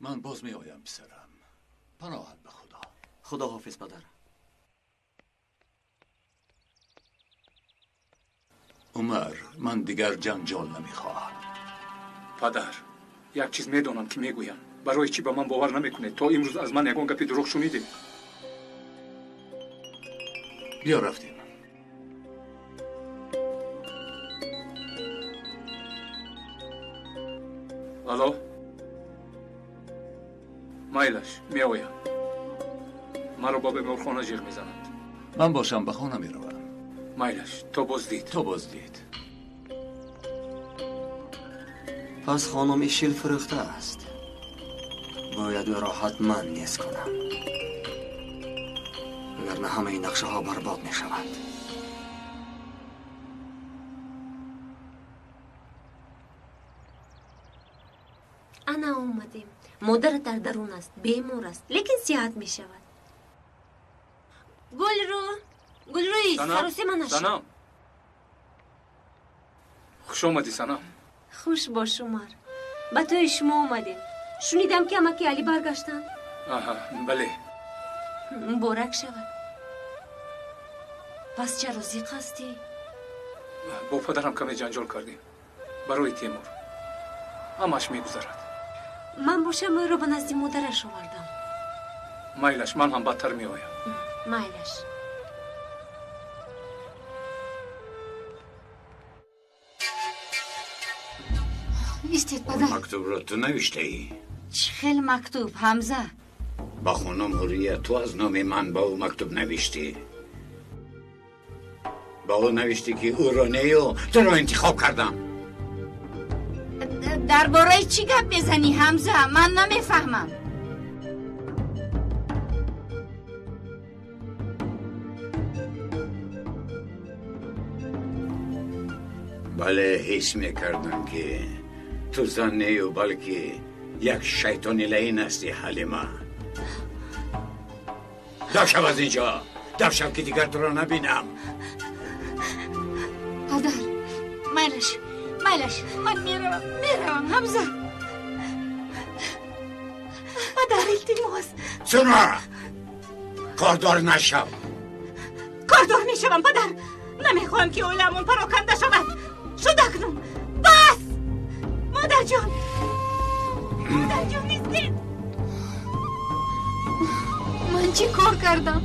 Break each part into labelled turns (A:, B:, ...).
A: من باز می آیم پسرم. پناهت به خدا.
B: خدا حافظ پدر.
A: عمر، من دیگر جنجال نمیخواهم.
C: پدر، یک چیز میدونم که میگویم. برای چی به من باور نمیکنه؟ تا امروز از من یگان گپی دروغ شنیده.
A: بیا رفتیم.
C: الو؟ مایلش میآیم. مرا با بیمارخانه جیغ میزنند.
A: من باشم به خانه میروم.
C: مایلش تو بازدید.
B: پس خانم ایشیل فرخته است. باید او را حتما نیست کنم، وگرنه همه این نقشه ها برباد می شود.
D: انا اومدیم. مادر در درون است، بیمار است، لیکن صحت می شود. گلروی سروسی من نشد.
C: سنم خوش آمدی سنم.
D: خوش باش عمر. به توی شما اومدیم. شنیدم که امکی علی برگشتن.
C: آها بله.
D: مبارک شود. پس چه روزی قصدی؟
C: با پدرم کمی جنجال کردیم برای تیمور. همش میگذرد.
D: من باشم او رو به نزد مادرش آوردم.
C: مایلش من هم بدتر میآیم.
D: مایلش.
E: ایستید پدر.
F: مکتوب را تو نوشته ای؟
E: چه خیلی مکتوب حمزه؟
F: با خانم حوریه تو از نام من با او مکتوب نوشتی؟ با او نوشتی که او را نیو تو را انتخاب کردم.
E: درباره چی گپ میزنی حمزه؟ من نمیفهمم.
F: بله حس میکردم که تو زن نیو بلکه یک شیطانی لعین هستی حلیمه. دف شو از اینجا. دف شو که دیگر تو را نبینم.
E: پدر مایلش من میروم حمزه. پدر التماس.
F: سنا کاردار نشو.
E: کاردار میشوم پدر. نمیخواهم که اولمون پراکنده شود. شده کنم. بس مادر جان نیستید. من چی کار کردم؟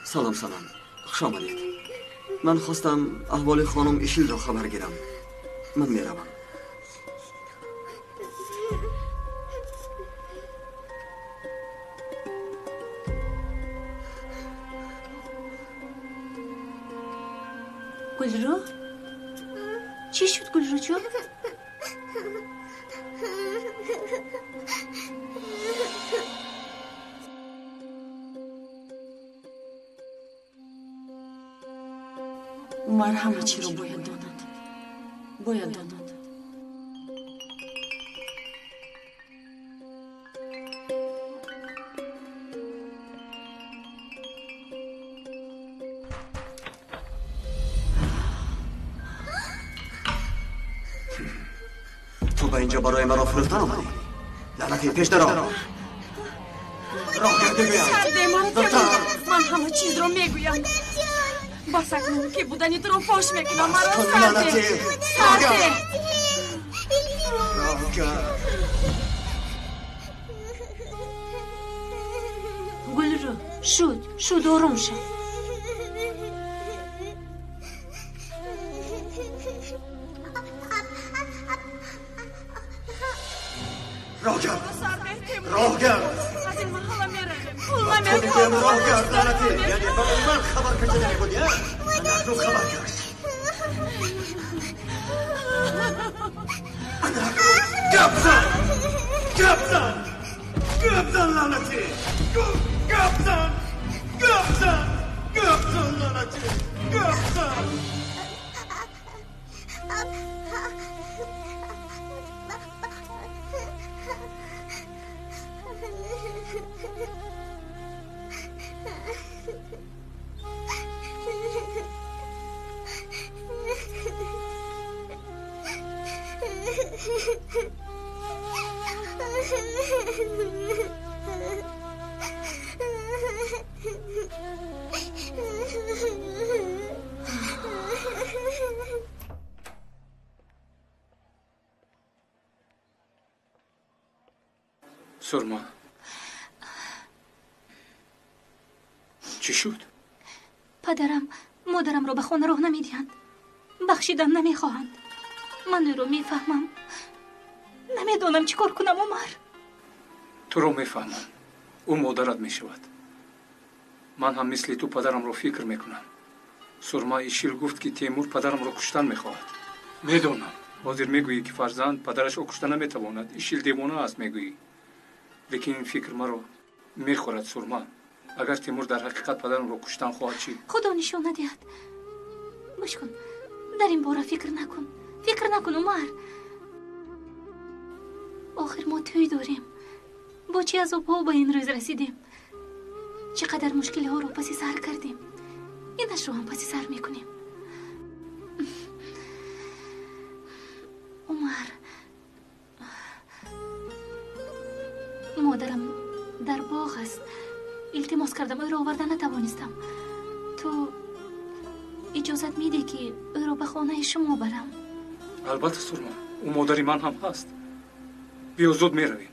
B: سلام خوش آمدید. من خواستم احوال خانم ایشیل را خبر گیرم. من میروم.
D: گلرو؟ چی شد گلرو جان؟
G: عمر همه چی رو باید داند.
B: تو به اینجا برای مرا فروختن آمدی؟ لعنتی پیش درآ. راه بگویم.
G: من همه چیز رو میگویم. بس اکنون که بودنی تو رو فاش میکنم. مرا سرده.
D: گلرو شد آروم شد.
B: راه گرد.
G: از این محله میرویم. پول
B: نمیخوام. راه گرد لعنتی. یعنی من خبر کسی نمیبودی؟
H: پدر رو خبر کرد. پدر گپ زن لعنتی. گپ زن لعنتی. گپ زن.
C: سرما چی شد؟
E: پدرم مادرم رو به خانه راه نمیدهند. بخشیدن نمیخواهند. من او رو میفهمم. نمیدونم چی کار کنم عمر.
C: تو رو میفهمم. او مادرت میشود. من هم مثل تو پدرم رو فکر میکنم. سرما ایشیل گفت که تیمور پدرم رو کشتن میخواهد. میدونم. حاضر میگویی که فرزند پدرش رو کشتن نمیتواند. ایشیل دیوانه است میگویی. لیکن این فکر مرا میخورد سرما. اگر تیمور در حقیقت پدرم رو کشتن خواهد چی؟
E: خدا نشان ندهد. گوش کن. در این باره فکر نکن عمر. آخر ما توی داریم. با چی از پا به این روز رسیدیم. چقدر مشکل ها رو پسی سر کردیم. اینش رو هم پسی سر میکنیم. عمر، مادرم در باغ است. التماس کردم او را آوردن نتوانستم. تو اجازت میده که او را به خانه شما برم؟
C: البته سرما. او مادری من هم هست. بیا زود میرویم.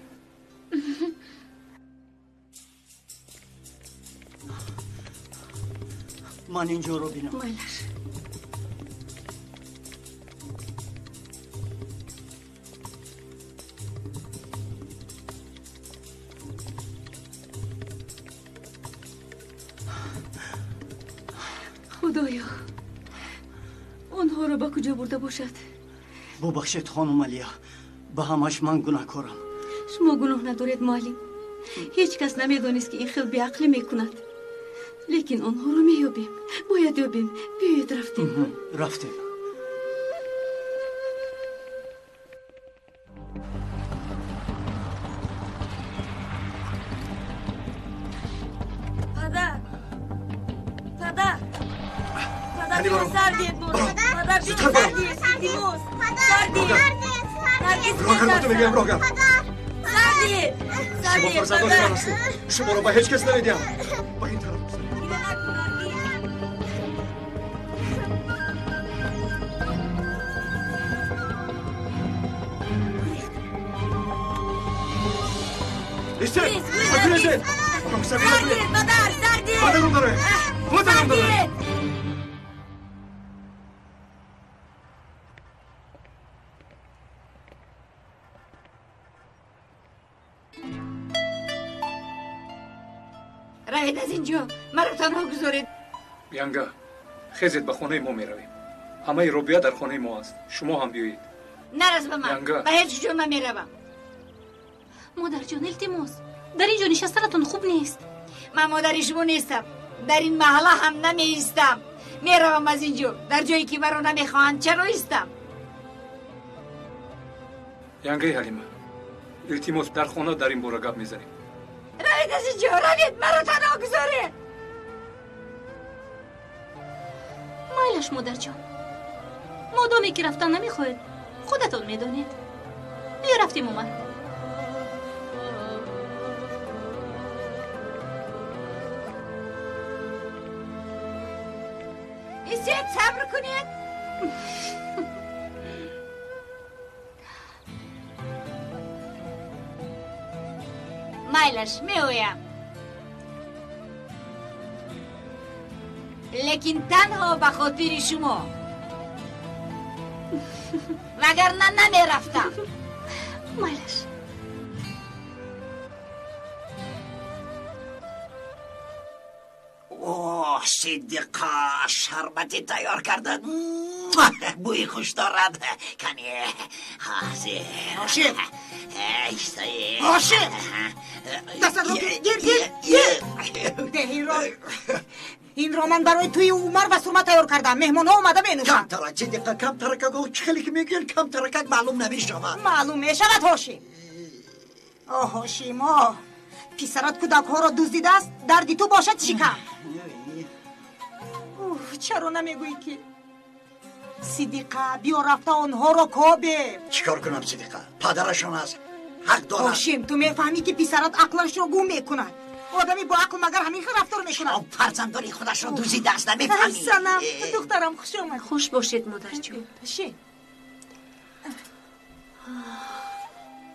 H: من اینجا رو بینم.
E: مایلش. خدایا آنها را به کجا برده باشد؟
H: ببخشید خانم علیا، به همش من گناهکارم.
E: شما گناه ندارید معلم. هیچ کس نمیدانست که این خیلی بیعقلی میکند. لیکن آنها رو میابیم. باید یابیم. بیایید رفتیم.
H: شما فرزندان من هستید. شما رو به هیچ کس نمیدیم. با این طرف
E: روید از اینجا. مرا تنها گذارید.
C: ینگا خیزید به خانه ما میرویم. همه روبیا در خانه ما است. شما هم بیایید.
E: نرس به من.
C: ینگا
E: به هیچ جا نمیروم. مادر جان التماس در اینجا نشستنتون خوب نیست. من مادر شما نیستم. در این محله هم نمیستم. میروم از اینجا. در جایی که مرا نمیخواهند چرا ایستم؟
C: ینگای حلیمه التماس در خانه در این باره گپ میزنیم.
E: روید از اینجا. روید مرا تنها گذارید. مایلش مادر جان. مادامی که رفتن نمیخواید خودتون میدونید. بیا رفتیم عمر. ایستید صبر کنید. مایلش میویم. لیکن تنها به خاطر شما. وگرنه نمیرفتم. مایلش.
H: اوه
I: صدیقا شربتی تیار کرده، بوی خوش دارد. کنی
J: هاشم هاشم دست رو گیر این رو من برای توی عمر و سرما تیار کردم. مهمان ها اومده بینوشن.
I: کم ترک صدیقا کم ترک. خیلی که میگن کم ترک معلوم نمیشود.
J: معلوم میشود هاشم. هاشم پسرت کودک ها را دزدیده است. دردی تو باشد شکم. چرا نمیگویی که صدیقه بیا رفته آنها را کابه؟
I: چیکار کنم صدیقه؟ پدرشون است، حق دارد.
J: هاشم تو میفهمی که پسرت عقلش را گم میکند. آدمی با عقل مگر همین رفتار میکند؟
I: شما فرزندانی خودش را دزدیده است نمیفهمی؟
J: سلام دخترم خوش آمد.
D: خوش باشید مادر جون.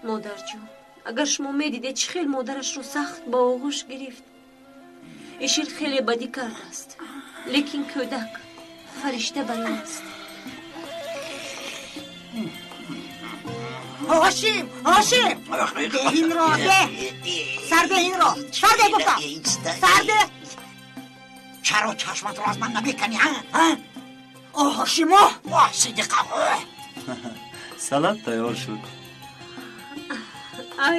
D: مادر جون اگر شما میدیدید چه خیلی مادرش رو سخت با آغوش گرفت. ایشیل خیلی بدی کرده است، لیکن کودک فرشته برای است.
J: هاشم ده این را ده سر ده این را سر ده گفتم سر ده.
I: چرا چشمت را از من نمیکنی
J: هاشم
I: صدیقه
K: سلات تیار شد.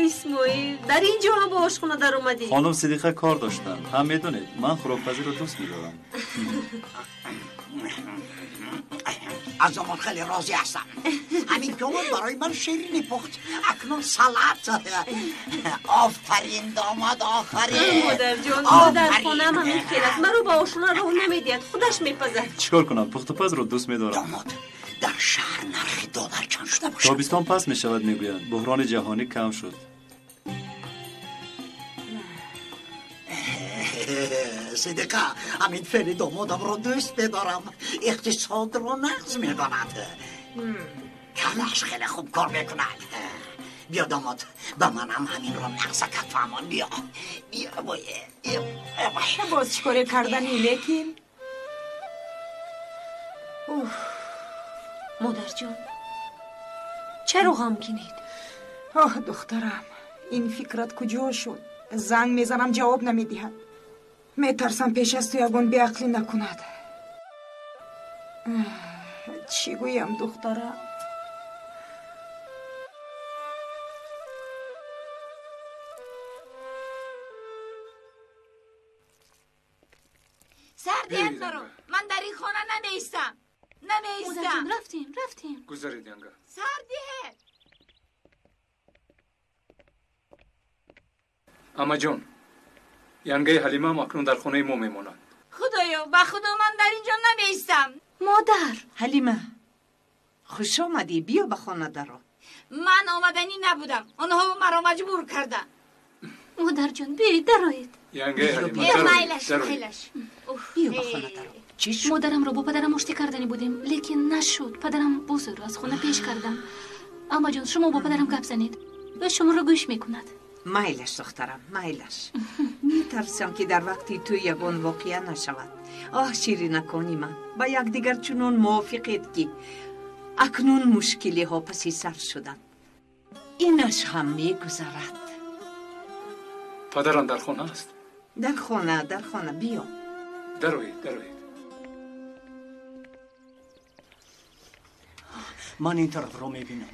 D: اسماعیل در اینجا هم با آشخونه در اومدی؟
K: خانم صدیقه کار داشتن. هم میدونید من خوراکپزی رو دوست میدارم.
I: از آن خیلی راضی هستم. همین که اون برای من شیرینی پخت، اکنون سلات. آفرین داماد آفرین.
D: مادر جان مادر خانم همین خیلی است. من رو با آشخونه رو نمیدید، خودش میپزد.
K: چیکار کنم؟ پخت و پز رو دوست میدارم.
I: داماد در شهر نرخ دلار چند شده باشه؟
K: تابستان پس میشود میگویند. بحران جهانی کم شد.
I: صدیقه همین فعلی دامادم رو دوست بدارم. اقتصاد رو نقض میداند. کلاش خیلی خوب کار میکند. بیا داماد با منم همین رو نقض کتفهمان. بیا
J: باز چکاره کردنی لیکن
D: مادر جان چرا غمگینید؟
J: دخترم این فکرت کجا شد؟ زنگ میزنم جواب نمیدهد. میترسم پیش از تو یگون بی عقلی نکند. چی گویم دخترم؟
E: سردی برو. من در این خانه نمیستم.
D: مادر جان رفتیم
C: گذارید ینگه.
E: سردی
C: اما جان ینگه حلیمه هم اکنون در خانه ما میمونند.
E: خدایا با خدا من در اینجا نمیستم.
D: مادر
L: حلیمه خوش آمدی. بیا به خانه درو.
E: من آمدنی نبودم، آنها مرا مجبور کردن.
D: مادر جان بیایید درایید.
C: ینگه حلیمه
E: مایلش
L: بیا به خانه درو. چی شد؟
E: مادرم رو با پدرم مشتی کردنی بودیم لیکن نشد. پدرم بوسه رو از خونه پیش کردم. اما جان شما با پدرم گپ زنید و شما رو گوش میکند.
L: مایلش دخترم مایلش. میترسم که در وقتی تو یگون واقعا نشود. شیری نکنی من با یک دیگر چنون موافقید که اکنون مشکلی ها پسی سر شدن. اینش هم میگذرد.
C: پدرم در خانه است؟
L: در خانه بیا.
C: دروید
H: من این طرف رو میبینم.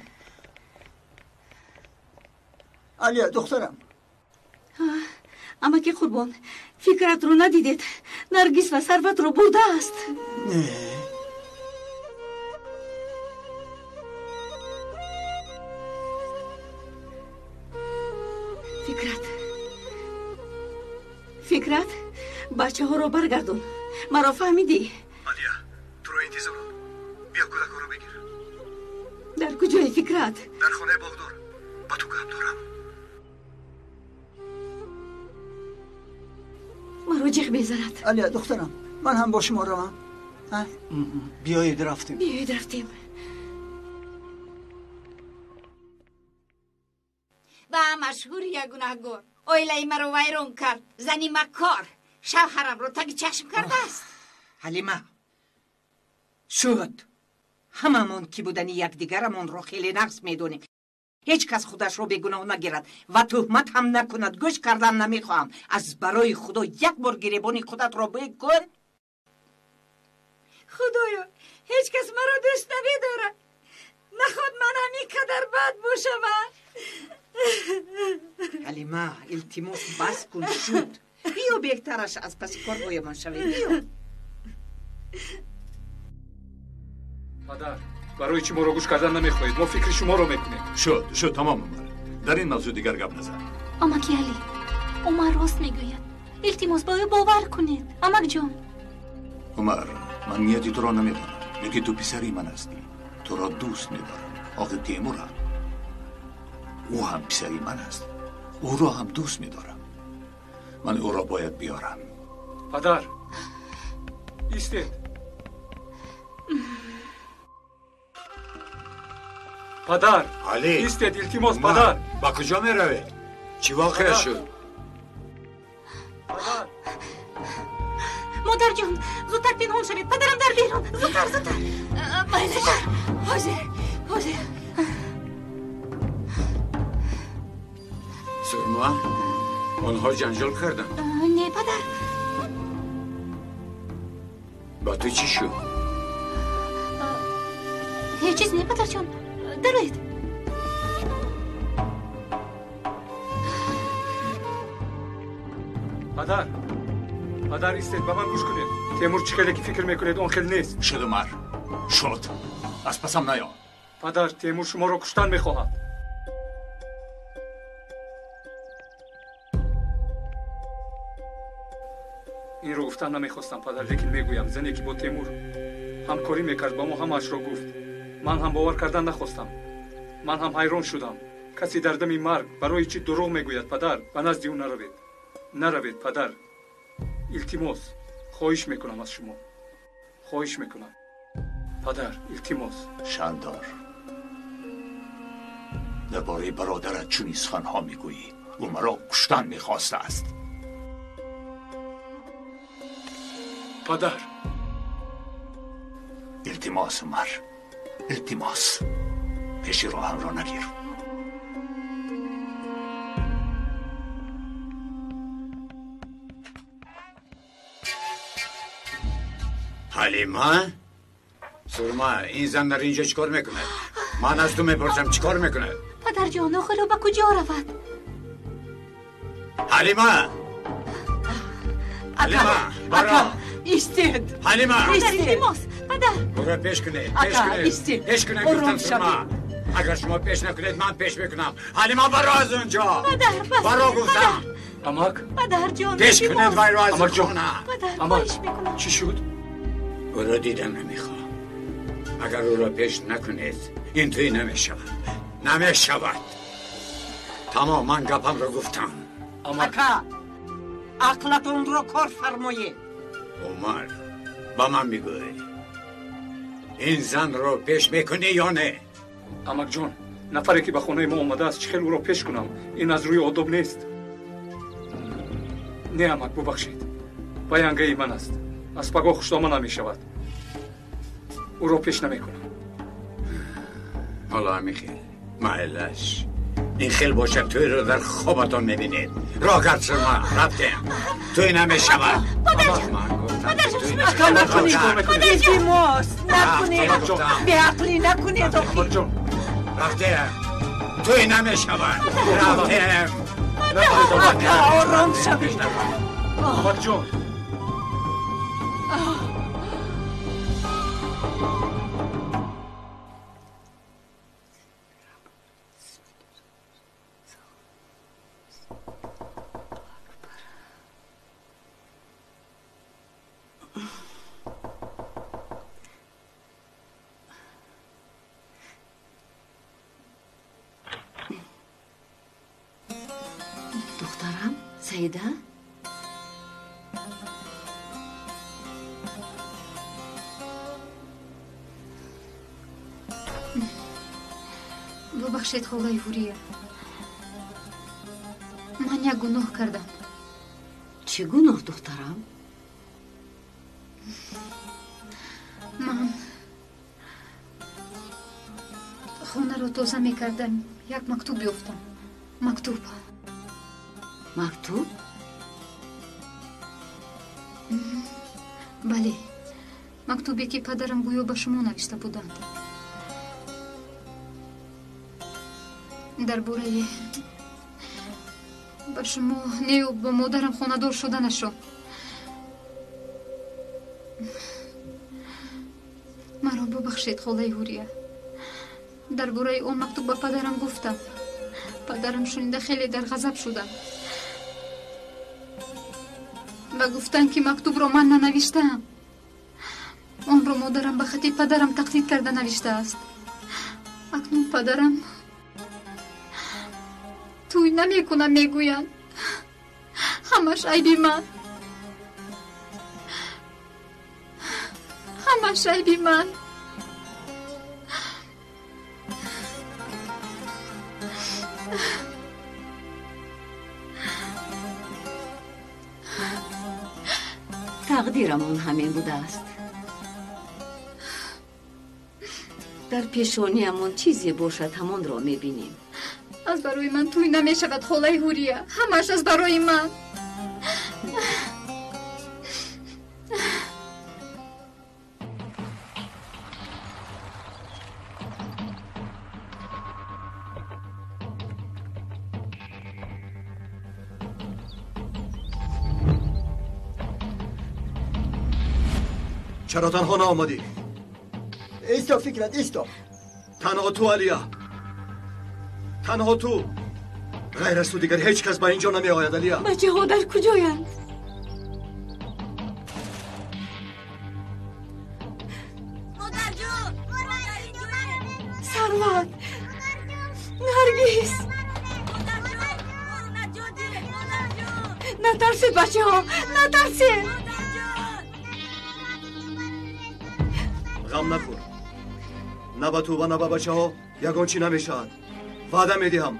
I: علیا دخترم
E: اما که قربان فکرت رو ندیدید. نرگس و ثروت رو برده است. فکرت بچه ها رو برگردون. مرا فهمیدی؟
M: علیا تو رو انتظار بیا کودک رو بگیر.
E: در کجای فکرت؟
M: در خانه باغدار. با تو گپ دارم.
E: مرا جیغ بیزند.
I: علیا دخترم من هم با شما روم.
H: بیایید رفتیم.
E: و مشهور یک گناهگار اویلای مرا ویران کرد. زنی مکار شوهرم رو تگ چشم کرده است.
L: حلیمه شد هممون کی بودنی یک دیگرمون رو خیلی نقص میدونیم. هیچ کس خودش رو به گناه نگیرد و تهمت هم نکند. گوش کردن نمیخواهم. از برای خدا یک بار گریبانی خودت رو بکن. حلیمه التماس بس کن شد. بیا بهترش از پس کار باید شویم. بیا.
C: پدر برای چی ما رو گوش کردن نمیخواهید؟ ما فکر شما رو میکنیم.
A: شد تمام عمر. در این موضوع دیگر گپ نزن.
E: امک علی عمر راست میگوید. التماس باور کنید. امک جان.
A: عمر من نیتی تو را نمیدانم. یکی تو پسری من هستی. تو را دوست میدارم. آخه تیمور هم او هم پسری من است. او را هم دوست میدارم. من او را باید بیارم.
C: پدر ایستید. پدر
F: علی
C: ایستید. التماس پدر.
F: با کجا می روید؟ چی واقع شد؟
C: پدر
E: مادر جان زودتر پنهان شوید. پدرم در بیرون. زودتر. حاضر.
F: سرما آنها جنجال کردن.
E: نه پدر.
F: با تو چی شد؟
E: هیچ چیز نه پدر جان. درایید.
C: پدر ایستید. با من گوش کنید. تیمور چه خیلی که فکر میکنید اون خیلی نیست.
A: شد عمر شد. از پسم نیا.
C: پدر تیمور شما رو کشتن میخواهد. این رو گفتن نمیخواستم پدر، لیکن میگویم زنی که با تیمور همکاری میکرد با ما همش رو گفت. من هم باور کردن نخواستم. من هم حیران شدم. کسی در دم مرگ برای چی دروغ میگوید؟ پدر به نزد او نروید پدر. التماس خواهش میکنم از شما. خواهش میکنم پدر. التماس.
A: شاندار درباره برادرت چون سخنها میگویی. او مرا کشتن میخواسته است.
C: پدر
A: التماس عمر. التماس پیش راهم را نگیر.
F: حلیمه؟ سرما این زن در اینجا چیکار میکنه؟ من از تو میپرسم چیکار میکنه؟
E: پدر جان آخر او به کجا رود؟
F: حلیمه برا
L: ایستید.
F: حلیمه
E: پدر التماس. پدر
F: برو پیش کنید. پیش کنید گفتم سرما. اگر شما پیش نکنید من پیش میکنم. حلیمه برا از اونجا.
E: پدر
F: برا گفتم.
C: امک
E: پدر جان
F: پیش کنید وای را از
C: امک جان.
E: پدر خواهش میکنم.
C: چی شد؟
F: او را دیدن نمیخوام. اگر او را پیش نکنید این توی نمیشود. تمام من گپم را گفتم.
L: اکا عقلتون رو کار فرمایید.
F: عمر با من میگوی این زن رو پیش میکنی یا نه؟
C: امک جان نفری که به خونه ما اومده است چخیل او را پیش کنم؟ این از روی آداب نیست. نه امک ببخشید. بیانگه من است. از پگاه خوشنامه نمیشود. او را پیش نمیکنم.
F: حالا میخیل معلش این خیل باشه توی رو در خوابتان میبینید. راه کرد سرما رفتیم توی نمیشود.
L: اکا نکنید. التماس نکنید. به عقلی نکنید.
F: رفتیم توی نمیشود. رفتیم
L: اکا آرام شوید.
C: امک جان
D: دخترم سیده
E: ببخشید خالای هوریا. من یک گناه کردم.
D: چه گناه دخترم؟
E: من خانه را تازه میکردم. یک مکتوب یافتم. مکتوب بله مکتوبی که پدرم گویا به شما نوشته بودند. با شما نه و با مادرم خانه دار شده نشو. مرا ببخشید خاله هوریا. درباره اون مکتوب با پدرم گفتم. پدرم شنیده خیلی در غضب شدم و گفتن که مکتوب رو من ننوشتم. اون رو مادرم به خط پدرم تقلید کرده نوشته است. اکنون پدرم توی نمیکنم میگویند همش عیبی من، همش عیبی من.
N: تقدیرمون همین بوده است. در پیشانیمون چیزی باشد همان را میبینیم.
E: از برای من توی نمیشود خاله هوریا، همش از برای من.
O: چرا تنها نآمدی؟
H: ایستا فکرت ایستا.
O: تنها تو علیا، تنها تو. غیر از تو دیگر هیچ کس به اینجا نمی آید علیا.
N: بچه ها در کجایند؟
G: مادر جون،
N: سروت، نرگس، نترسید بچه ها، نترسید.
O: غم نخور. نه به تو و نه به بچه ها یگان چی نمی شود. وعده می دهم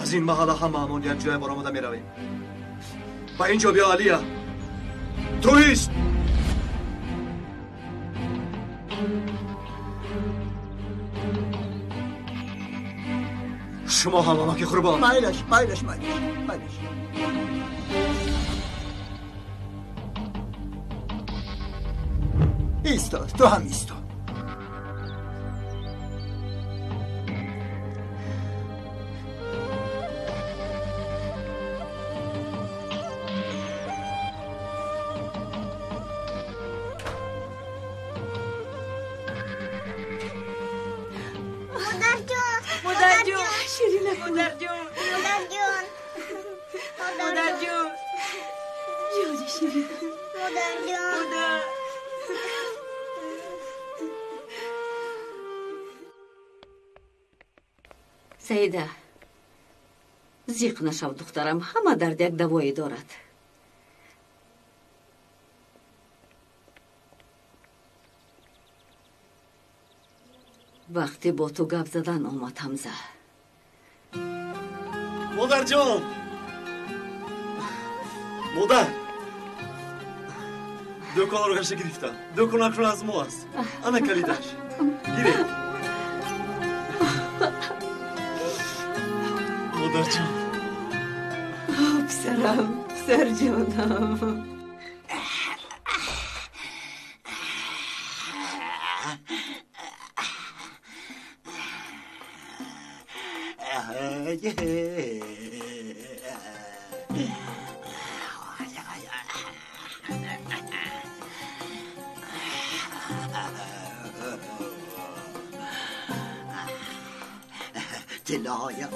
O: از این محل همه همون یک جای برآمده می رویم. با اینجا بیا علیا. تو ایست. شما همه که قربان.
H: مایلش. ایستا، تو هم ایستا.
N: سیده زیق نشو دخترم، همه درد یک دوایی دارد. وقتی با تو گپ زدن آمد حمزه.
O: مادر جان، مادر دکان رو گرشه گرفتم. دکان اکنون از ما است. انا کلیدش گیره. مادر جان،
N: پسرم، پسر جانم.
I: دلایم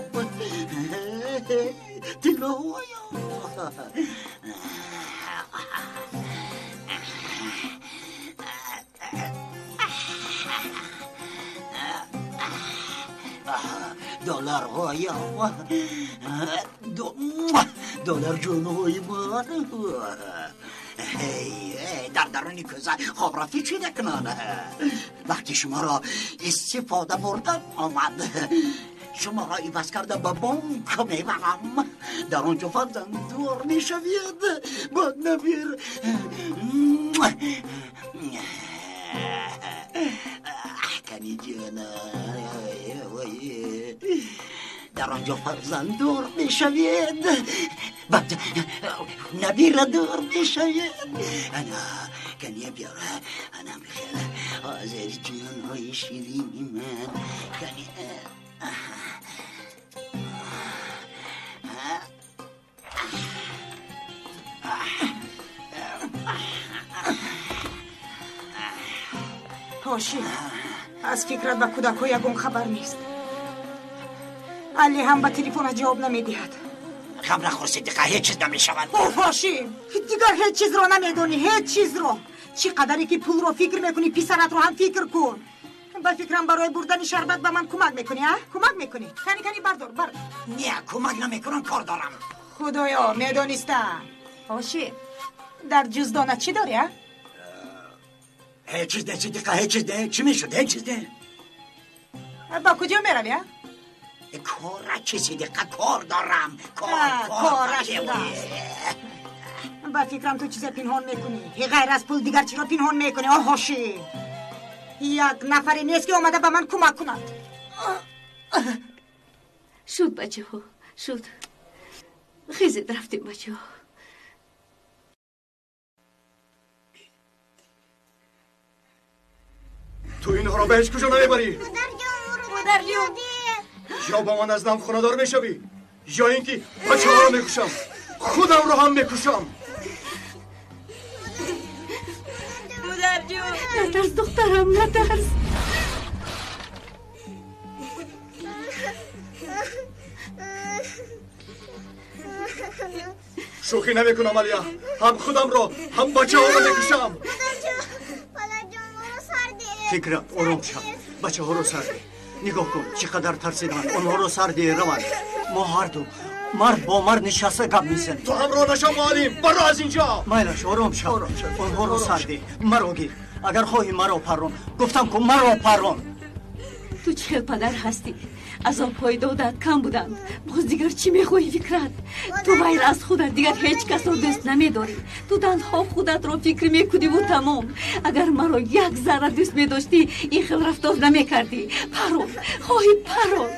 I: دلار هایم دلار جونوی من در درونی کوزه خواب را فکر نکنانه. وقتی شما را استفاده بردم آمد، شما را عوض کرده به بانک میبرم. در آنجا فرزند دور میشوید. با نبیر کنی جانا، در آنجا فرزند دور میشوید. بعد نبیر دور میشوید. انا کنی بیاره، انا بخیر حاضر جان های شیرینی من. کنی
J: هاشی از فکرت و کودک یگون خبر نیست. علی هم به تلفن جواب نمیدهد.
I: غم نخور صدیقه، هیچ چیز نمیشود.
J: اوه هاشی دیگر هیچ چیز رو نمیدونی، هیچ چیز رو. چی قدری که پول رو فکر میکنی پسرت رو هم فکر کن. با فکرم برای بردن شربت به من کمک میکنی ها؟ کمک میکنی؟ کنی بردار.
I: نه کمک نمیکنم، کار دارم.
J: خدایا میدونستم. هاشی در جزدانت چی داری ها؟
I: هیچ چیز نه صدیقه، هیچ چیز نه. چی میشد؟ هیچ چیز نه.
J: با کجا میروی ها؟
I: کار چی صدیقه؟ کار دارم.
J: کارش با فکرم تو چیز پنهان میکنی. غیر از پول دیگر چی رو پنهان میکنی؟ آه هاشی یک نفری نیست که اومده به من کمک کند.
N: شد بچه ها شد. خیزید رفتیم بچه ها.
O: تو اینها را به هیچ کجا نمیبری.
E: مادر جون
O: یا با من از نام خونه‌دار میشوی یا اینکه بچه ها رو میکشم، خودم رو هم میکشم.
E: مادر جون
N: نترس دخترم، نترس.
O: شوخی نمیکنم علیا، هم خودم رو هم بچه ها رو میکشم.
H: فکرم آرام شد. بچه ها رو سرده. نگاه کن چقدر ترسیدن. اونها رو سرده روند. ما هر دو مرد با مرد نشسته گپ میزنیم.
O: تو همراه نشو معلم، برو از اینجا.
H: مایلش آرام شد. اونها رو سرده. مرا گیر. اگر خواهی مرا پرون، گفتم که مرا پرون.
N: تو چه پدر هستی؟ عذاب‌های دادت کم بودند، باز دیگر چی میخواهی فکرت؟ تو غیر از خودت دیگر هیچ کس رو دوست نمیداری. تو تنها خودت رو فکر میکنی و تمام. اگر مرا یک ذره دوست میداشتی این خیل رفتار نمیکردی. پرون خواهی پرون.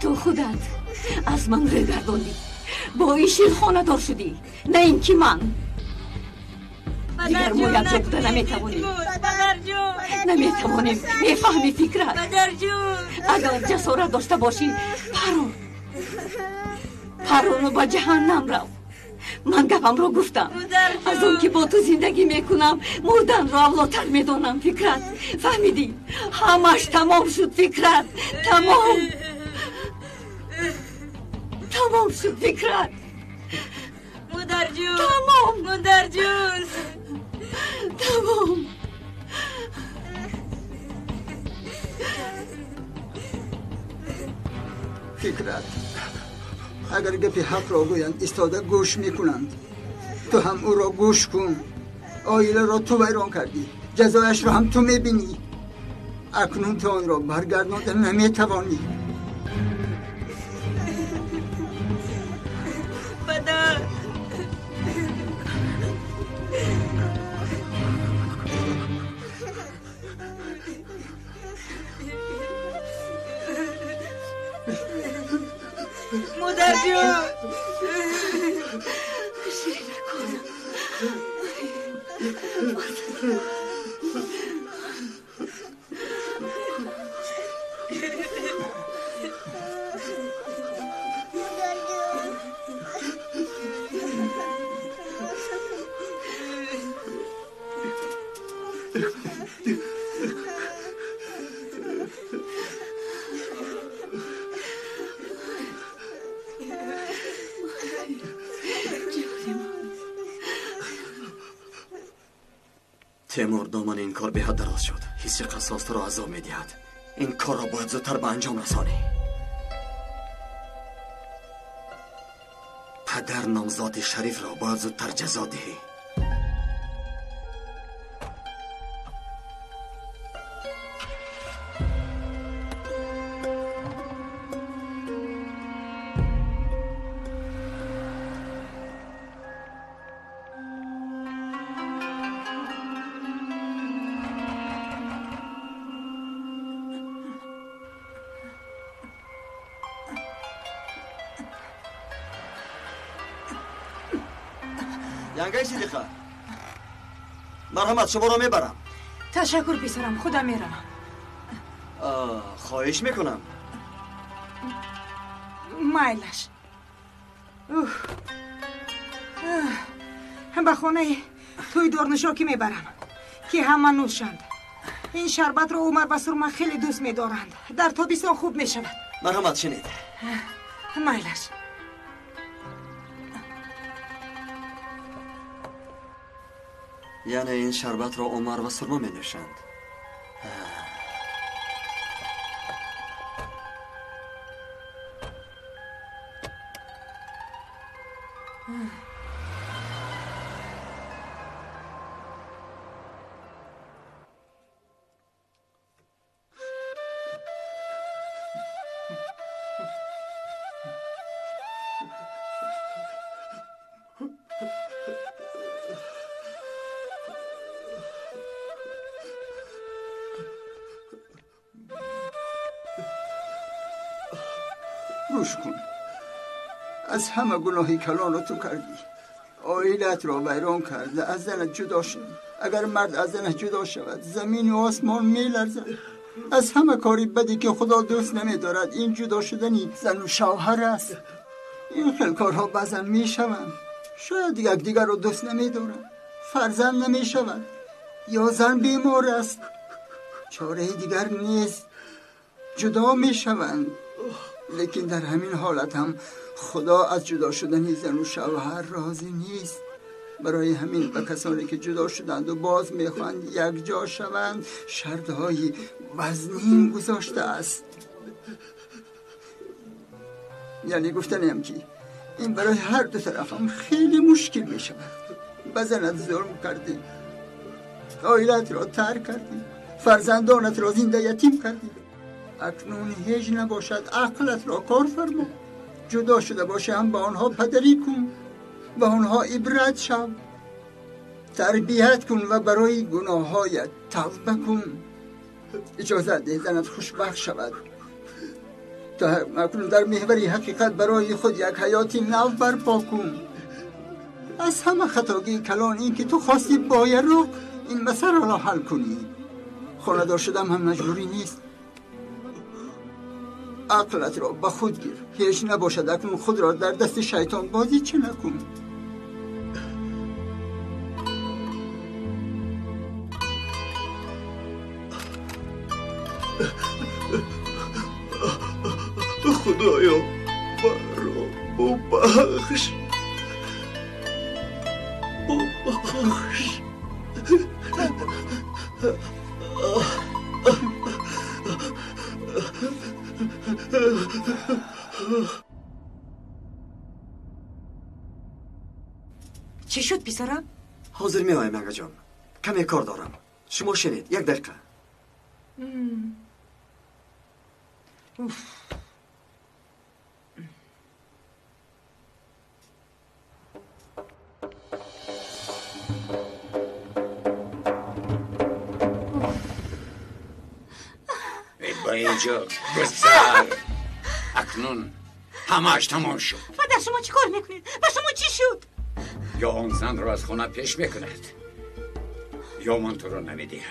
N: تو خودت از من رو گرداندی، با ایشین خانه دار شدی، نه اینکه من. دیگر ما یک جا بوده نمیتوانیم. نمیتوانیم. میفهمی فکرت؟ اگر جسارت داشته باشی پرون و با جهنم رو. من گپم رو گفتم. از اون که با تو زندگی میکنم مردن رو اولاتر میدونم فکرت. فهمیدی؟ همش تمام شد فکرت. تمام شد فکرت.
E: مادر جون
N: تمام.
E: مادر جون
N: تمام.
P: فکرت اگر گپی حق را گویند استاده گوش میکنند. تو هم او را گوش کن. آیله را تو ویران کردی، جزایش را هم تو میبینی. اکنون تو آن را برگردانده نمیتوانی.
E: پدر مادر جون
N: شیرین کنم.
B: تیمور دامن این کار به حد دراز شد. حس قصاص را عذاب می‌دهد. این کار را باید زودتر به انجام رسانی. پدر نامزاد شریف را باید زودتر جزا دهی. ینگه صدیقه مرحمت شما را میبرم.
J: تشکر پسرم، خودم میرم.
B: خواهش میکنم.
J: مایلش به خونه توی دورنشاکی میبرم که همه نوشند. این شربت رو عمر و سرما خیلی دوست میدارند. در تابستان خوب میشود.
B: مرحمت شنید.
J: مایلش.
B: یعنی این شربت را عمر و سرما می نوشند.
P: گوش کن. از همه گناهی کلان رو تو کردی. عائلت را ویران کرده، از زنت جدا شد. اگر مرد از زنت جدا شود زمین و آسمان میلرزد. از همه کاری بدی که خدا دوست نمیدارد این جدا شدنی زن و شوهر است. این خیلی کارها بعضا میشوند. شاید یک دیگر رو دوست نمیدارند، فرزند نمیشود، یا زن بیمار است، چاره دیگر نیست، جدا میشوند. لیکن در همین حالت هم خدا از جدا شدن زن و شوهر راضی نیست. برای همین به کسانی که جدا شدند و باز میخواهند یک جا شوند شرطهای وزنین گذاشته است. یعنی گفتنیم که این برای هر دو طرف هم خیلی مشکل میشود. به زنت ظلم کردی، عائلت را ترک کردی، فرزندانت را زنده یتیم کردی. اکنون هیچ نباشد، عقلت را کار فرما. جدا شده باشه هم با آنها پدری کن، با آنها عبرت شو، تربیت کن و برای گناهایت توبه کن. اجازه ده زنت خوشبخت شود تا اکنون در محور حقیقت برای خود یک حیاتی نو برپا کن. از همه خطاگی کلان این که تو خواستی باید رو این مسئله را حل کنی. خاندار شدم هم مجبوری نیست. عقلت را به خود گیر، هیچ نباشد اکنون خود را در دست شیطان بازی چه نکن.
O: خدایا مرا ببخش، ببخش.
J: چی شد پسرم؟
B: حاضر می آیم نگه جان، کمی کار دارم. شما شنید، یک دقیقه.
F: با اینجا گذر. اکنون همه‌اش تمام شد.
E: پدر شما چی کار میکنید؟ با شما چی شد؟
F: یا آن زن رو از خونه پیش میکند یا من تو رو نمیدیم.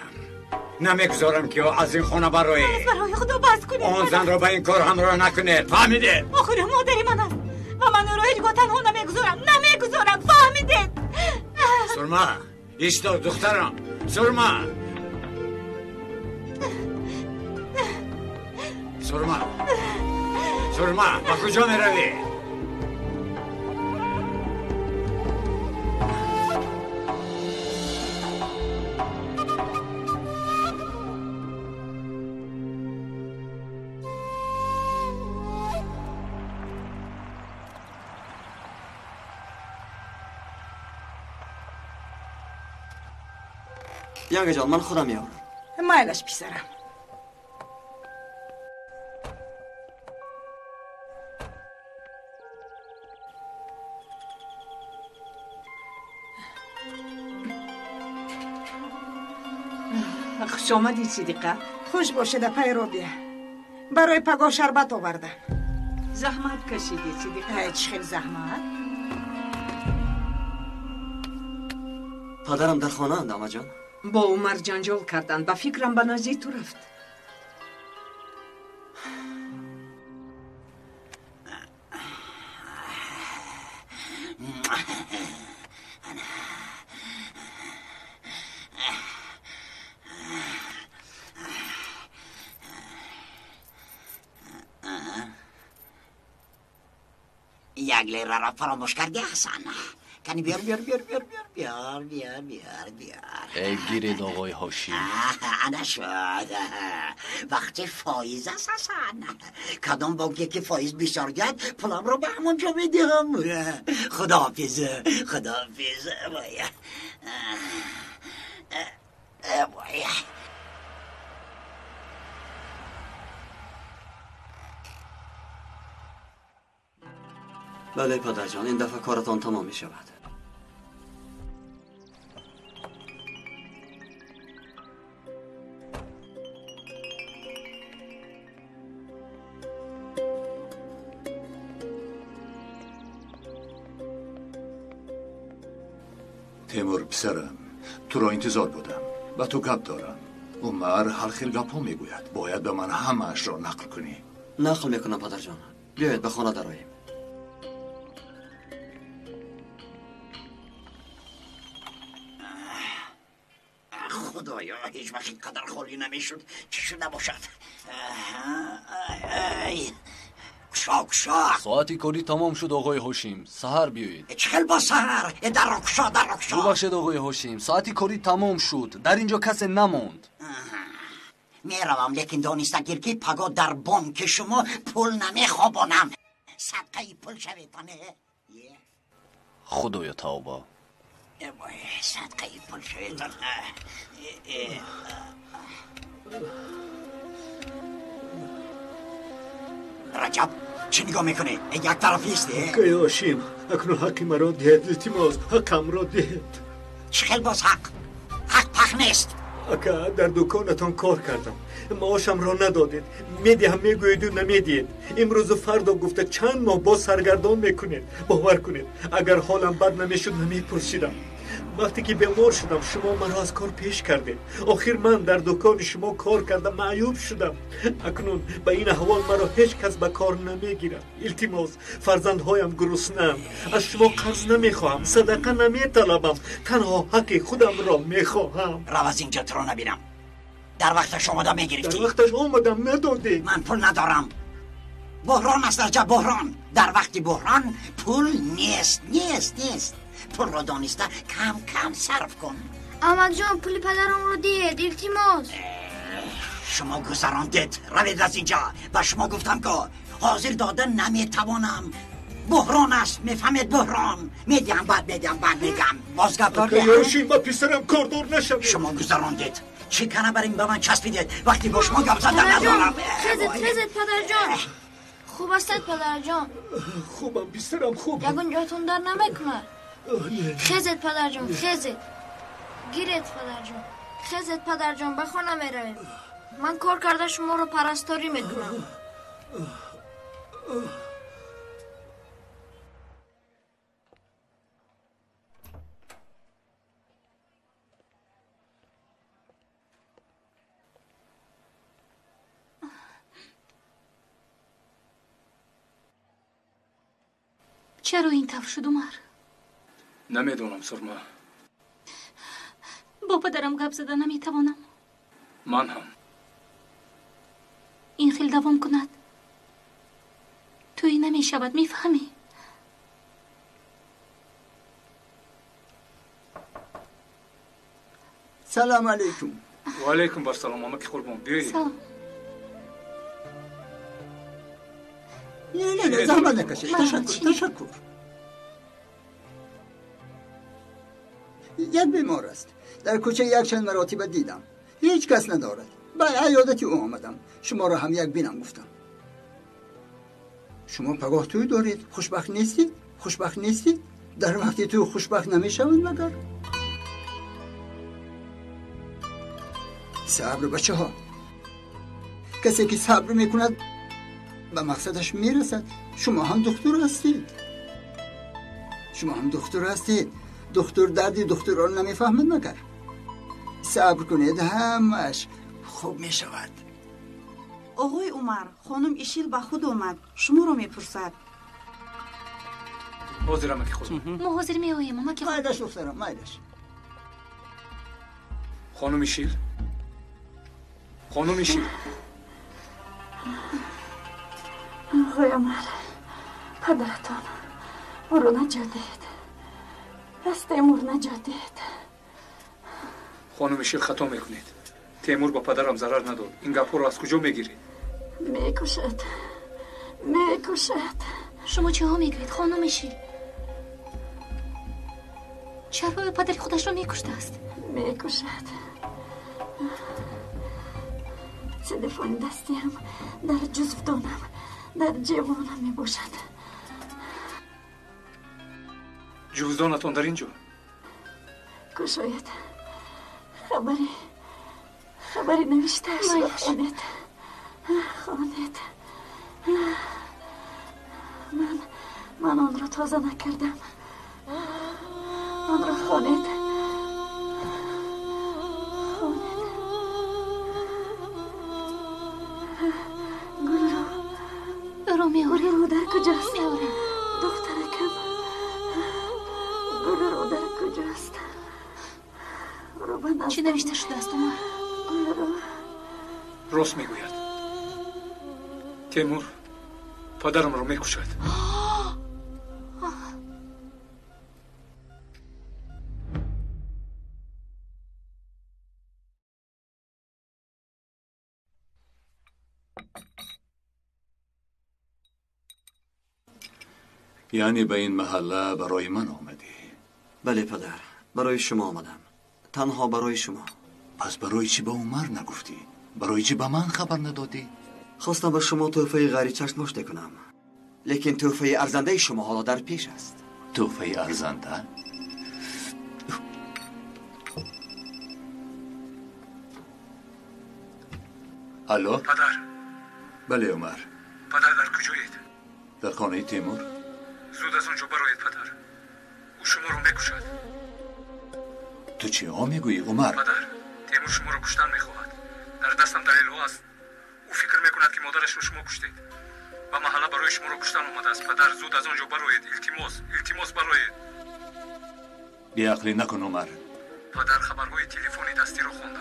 F: نمیگذارم که از این خونه برای
E: خدا بس کنید.
F: آن زن رو به این کار همراه نکنید. فهمیده؟
E: آخر مادری من است و من او را هیچگاه تنها نمیگذارم. فهمیدید؟
F: سرما ایستا دخترم. سرما با کجا می روی؟
B: یانگه جان من خودم میارم.
J: مایلش پسرم.
L: خوش آمدی صدیقه.
J: خوش باشه ده پیرو بیا. برای پگاه شربت آوردم.
L: زحمت کشیدی صدیقه.
J: چه خیلی زحمت.
B: پدرم در خانه اند اما جان.
L: با عمر جنجال کردن. به فکرم به نزدیک تو رفت.
I: انگلیرا را فراموش کردی حسن؟ کنی بیار بیار بیار بیار بیار بیار بیار بیار
Q: ای گیرید آقای هاشمی.
I: انا شد وقتی فایز است حسن. کدام بانکی که فایز بیشتر گرد پولم رو به همونجا میدیم. خداحافظ خداحافظ.
B: بله پدر جان، این دفعه کارتان تمام می شود.
A: تیمور پسرم، تو را انتظار بودم و تو گپ دارم. عمر هر خیل گپ ها میگوید، باید به من همه‌اش را نقل کنی.
B: نقل میکنم پدر جان. بیایید به خانه درآییم.
I: خدایا هیچ وقت اینقدر خالی نمیشد چی شده باشد. کشا
Q: ساعتی کاری تمام شد آقای هاشمی. سحر بیایید.
I: چخل با سحر؟ در را کشا
Q: ببخشید آقای هاشمی، ساعتی کاری تمام شد، در اینجا کسی نماند.
I: میروم، لیکن دانستگیر که پگاه در بانک شما پول نمیخوابانم. صدقه پول شویتانه.
Q: خدایا توبه.
I: صدقه پول شویتانه. رجب چه نگاه میکنی؟ یک طرفی استی؟
R: که هاشم اکنون حقی مرا دید. التماس حقم را دید.
I: چخیل باز حق پخ نیست.
R: اکا در دکانتان کار کردم، معاشم را ندادید. میدیم میگوید و نمیدید. امروز و فردا گفته چند ماه باز سرگردان میکنید. باور کنید اگر حالم بد نمیشد نمیپرسیدم. وقتی که بیمار شدم شما مرا از کار پیش کردید. آخر من در دکان شما کار کردم، معیوب شدم. اکنون به این احوال مرا هیچ کس به کار نمیگیرد. التماس فرزندهایم گرسنه‌اند. از شما قرض نمیخواهم، صدقه نمیطلبم، تنها حق خودم را میخواهم.
I: رو از اینجا تو رو نبینم. در وقتش آمدم میگرفتی.
R: در وقتش آمدم ندادید.
I: من پول ندارم. بحران است رجب، بحران. در وقتی بحران پول نیست. پول را دانسته کم صرف کن.
S: احمد جان پول پدرم رو دید. التماس
I: شما گذراندید. روید از اینجا. و شما گفتم که حاضر دادن نمیتوانم. بحران است، میفهمید؟ بحران. میدیم بعد میگم. بازگب
R: یاشیم با پسرم کاردار نشم.
I: شما گذراندید. چی کنه بریم به من چسبیدید وقتی با شما گپ زدن ندارم.
S: خزت پدر جان. خوب استید پدر جان؟
R: خوبم پسرم، خوبم.
S: یکون جاتون در نمیکنه. خزت پدر جان، خزت. گیرت پدر جان. خزت پدر جان، به خانه میرویم. من کار کرده شما رو پرستاری میکنم.
E: چرا این طور شد عمر؟
C: نمیدونم سرما.
E: با پدرم گپ زدن نمیتوانم.
C: من هم.
E: این خیلی دوام کند توی نمیشود، میفهمی؟
P: سلام علیکم.
C: و علیکم بر سلام. آمه که قربان بیایی.
E: سلام.
P: نه زحمت نکشید. تشکر. یک بیمار است. در کوچه یک چند مراتب دیدم. هیچ کس ندارد. به عیادتی او آمدم. شما را هم یک بینم گفتم. شما پگاه توی دارید. خوشبخت نیستید؟ در وقتی توی خوشبخت نمیشوند مگر؟ صبر بچه ها. کسی که صبر میکند به مقصدش میرسد. شما هم دکتر هستید. دکتر دردی دکتر را نمیفهمد مگر؟ صبر کنید، همش خوب میشود.
J: آقای عمر، خانم ایشیل به خود آمد. شما رو میپرسد.
C: حاضرم که خود.
E: ما حاضر میآییم اما که
P: مایدش دخترم، مایدش.
C: خانم ایشیل.
E: آقای عمر، پدرتان
N: او رو نجات دهید. از تیمور نجات دهید.
C: خانم شیر خطا میکنید. تیمور با پدرم ضرر نداد. این گپا رو از کجا میگیرید؟
N: میکشد.
E: شما چه ها میگوید خانم شیر؟ چرا پدر خودش رو میکشته است؟
N: میکشد. تلفن دستیم در جزفدانم در جوانم میباشد.
C: جوزدانتون در اینجا؟
N: گشاید خبری نوشته است. خانید من آن را تازه نکردم. آن را خانید. گل رو در کجاست؟ دخترکم گل رو در کجاست؟
E: چی نوشته شده است عمر؟
C: راست میگوید. تیمور پدرم رو میکشد.
A: یعنی به این محله برای من آمدی؟
B: بله پدر، برای شما آمدم. تنها برای شما.
A: پس برای چی به عمر نگفتی؟ برای چی به من خبر ندادی؟
B: خواستم به شما تحفه غری چشم مشته کنم، لیکن تحفه ارزنده شما حالا در پیش است.
A: تحفه ارزنده؟ الو؟
C: پدر.
A: بله عمر.
C: پدر در کجایید؟
A: در خانه تیمور.
C: زود از اونجا برایید پدر. او شما رو میکشد.
A: تو چی ها میگویی عمر؟
C: پدر، تیمور شما رو کشتن میخواهد. در دستم دلیل ها است. او فکر میکند که مادرش رو شما کشتید. و محله برای شما رو کشتن اومده است. پدر زود از اونجا برایید. التماس برایید.
A: بیعقلی نکن عمر.
C: پدر خبرهای تلفنی دستی رو خوندم.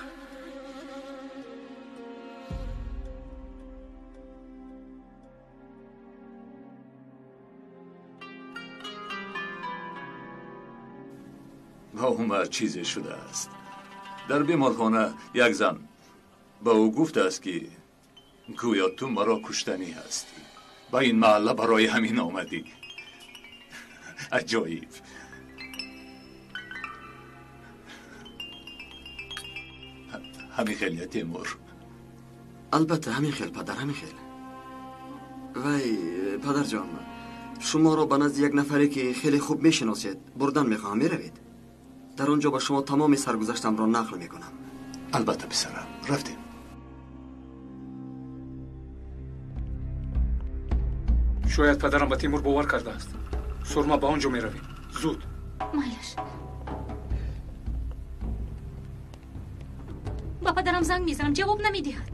A: با عمر چیزی شده است. در بیمارخانه یک زن به او گفته است که گویا تو مرا کشتنی هستی. با این محله برای همین آمدی. عجایب. همین خیلی تیمور.
B: البته همین خیل پدر، همین خیل. وای پدر جان، شما را به نزد یک نفری که خیلی خوب میشناسید بردن میخواهم. میروید؟ در آنجا با شما تمام سرگذشتم را نقل میکنم.
A: البته پسرم، رفتیم.
C: شاید پدرم به تیمور باور کرده است. سرما به آنجا میرویم. زود.
E: مایلش. با پدرم زنگ میزنم جواب نمیدهد.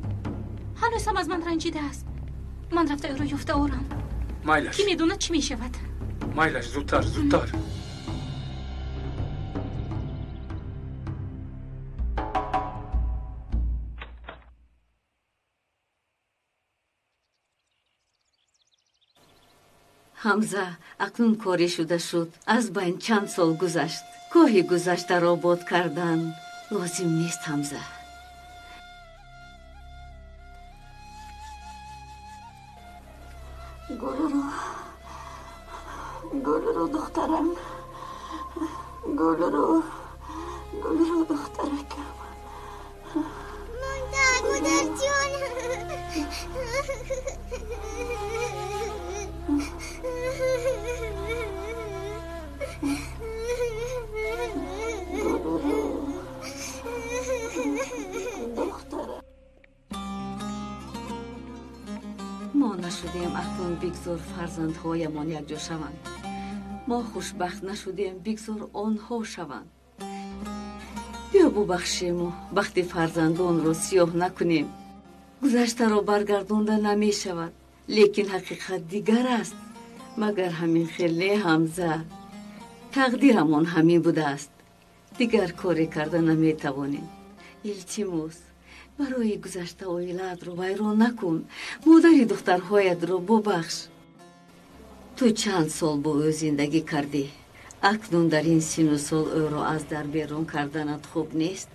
E: هنوز هم از من رنجیده است. من رفته او را یفته آورم.
C: مایلش.
E: کی میدونه چی میشود؟
C: مایلش زودتر.
N: حمزه اکنون کاری شده شد. از بین چند سال گذشت. گاهی گذشته را آباد کردن لازم نیست حمزه. گل رو دخترم، گل رو دخترکم.
T: مادر جان.
N: ما نشدیم اکنون بگذار فرزندهایمان یک جا شوند. ما خوشبخت نشدیم بگذار آنها شوند. بیا ببخشیم و وقتی فرزندان را سیاه نکنیم. گذشته را برگردانده نمی شود، لیکن حقیقت دیگر است. مگر همین خیلی حمزه؟ تقدیرمان همین بوده است. دیگر کاری کرده نمی توانیم. التماس برای گذشته عائلت رو ویران نکن. مادری دخترهایت رو ببخش. تو چند سال با او زندگی کردی. اکنون در این سن و سال او را از در بیرون کردنت خوب نیست.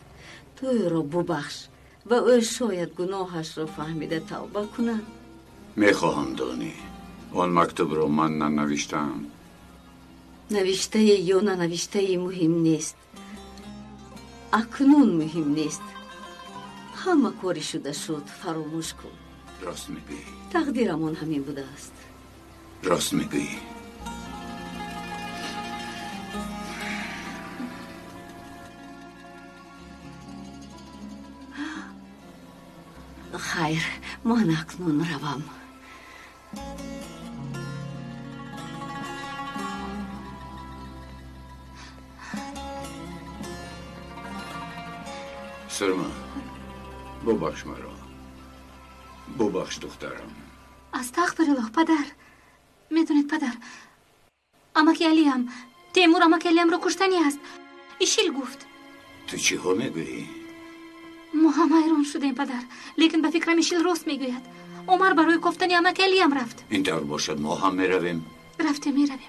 N: تو او را ببخش و او شاید گناهش را فهمیده توبه کند.
F: میخواهم دانی آن مکتوب را من ننوشتم.
N: نوشته یا ننوشته مهم نیست. اکنون مهم نیست. همه کاری شده شد، فراموش کن.
F: راست میگویی.
N: تقدیرمان همین بوده است.
F: راست میگویی.
N: خیر، من اکنون روم.
F: سرما ببخش مرا. ببخش دخترم.
E: استغفرالله پدر. میدونید پدر، امک علیم، تیمور امک علیم رو کشتنی است. ایشیل گفت.
F: تو چی ها میگویی؟
E: ما هم حیران شدیم پدر، لیکن به فکرم ایشیل راست میگوید. عمر برای کفتنی امک علیم رفت.
F: این طور باشد ما هم میرویم.
E: میرویم.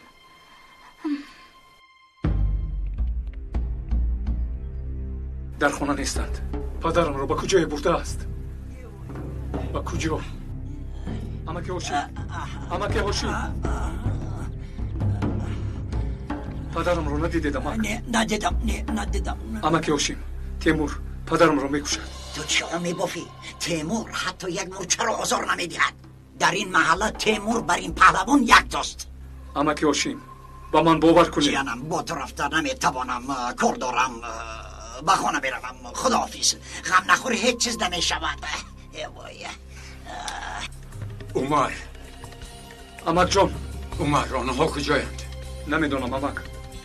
C: در خانه نیستند. پدرم را به کجای برده است؟ به کجا؟ امک هاشم. پدرم را ندیدید امک؟
I: نه ندیدم.
C: امک هاشم، تیمور پدرم را میکشد.
I: تو چرا میبافی؟ تیمور حتی یک مورچه را آزار نمیدهد. در این محله تیمور بر این پهلوان یک تاست.
C: امک هاشم با من باور کنید.
I: جانم با تو رفتن نمیتوانم، کار دارم. به خانه بروم. خداحافظ. غم نخوری، هیچ چیز نمیشود.
F: عمر.
C: امک جان.
F: عمر آنها کجایند؟
C: نمیدونم امک.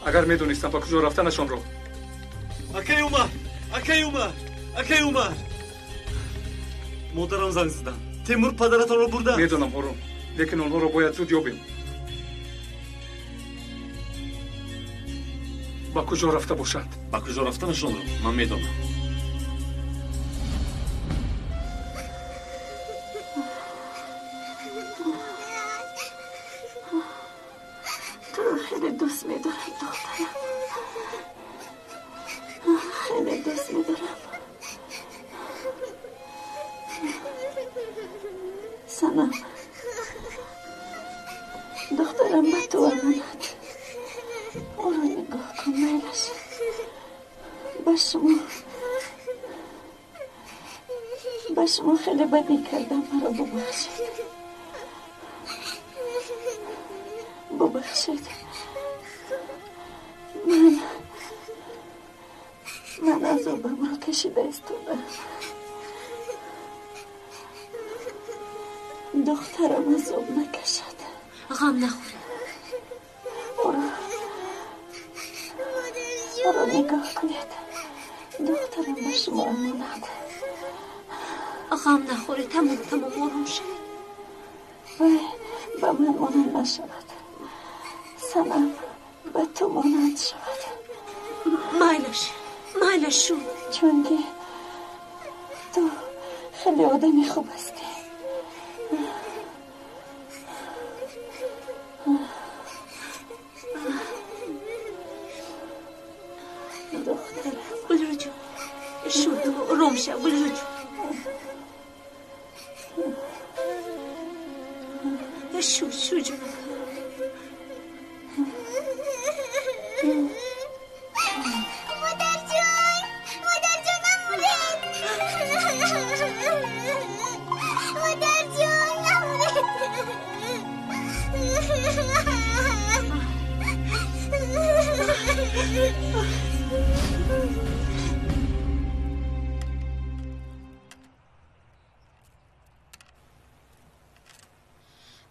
C: اگر میدونستم با کجا رفتنشان رو.
O: اکی عمر. مادرم زنگ زدن. تیمور پدرتان رو برده.
C: میدونم هارون، لیکن آنها رو باید زود یابیم. با کجا رفته باشند؟
O: با کجا رفتنشان رو من میدونم.
N: تو خیلی دوست میدارم دخترم. خیلی دوست میدارم. سنم دخترم به تو امانت. او را نگاه کن میلش. به شما خیلی بدی کردم. مرا ببخشید. من عذابم را کشیده استودم. دخترم عذاب نکشد.
D: غم نخوری.
N: او را نگاه کنید. دخترم به شما امانت.
D: غم نخوری. تمام آروم شد.
N: وای به من مانند نشود. سنم به تو مانند شود.
D: مایلش شد.
N: چون که تو خیلی آدمی خوب هستی. دخترم
D: بلرو جون شد. آروم شد بلرو جون. شو جون.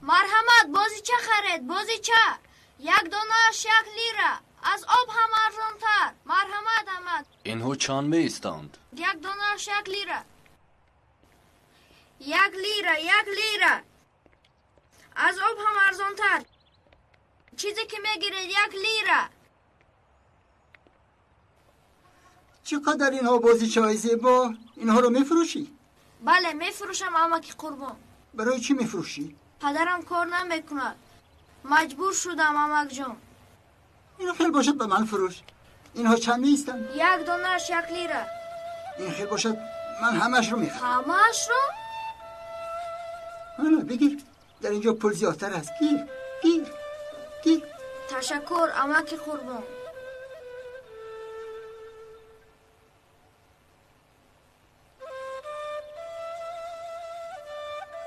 S: مرحمت بازیچه خرید. بازیچه یک دانه‌اش 1 لیره. از آب هم ارزان‌تر. مرحمت احمد.
Q: اینها چند میستند؟
S: یک دانه‌اش 1 لیره. 1 لیره. از آب هم ارزان‌تر. چیزی که میگیرید 1 لیره.
P: چقدر اینها بازیچه های زیبا؟ اینها رو میفروشی؟
S: بله میفروشم امکی قربان.
P: برای چی میفروشی؟
S: پدرم کار نمیکند. مجبور شدم امک جان.
P: اینو خیلی باشد به من فروش. اینها چند نیستن؟
S: 1 دونه‌اش 1 لیره.
P: این خیلی باشد من همش رو میخوام.
S: همش رو؟
P: حالا بگیر. در اینجا پول زیادتر است. گیر.
S: تشکر امک قربان.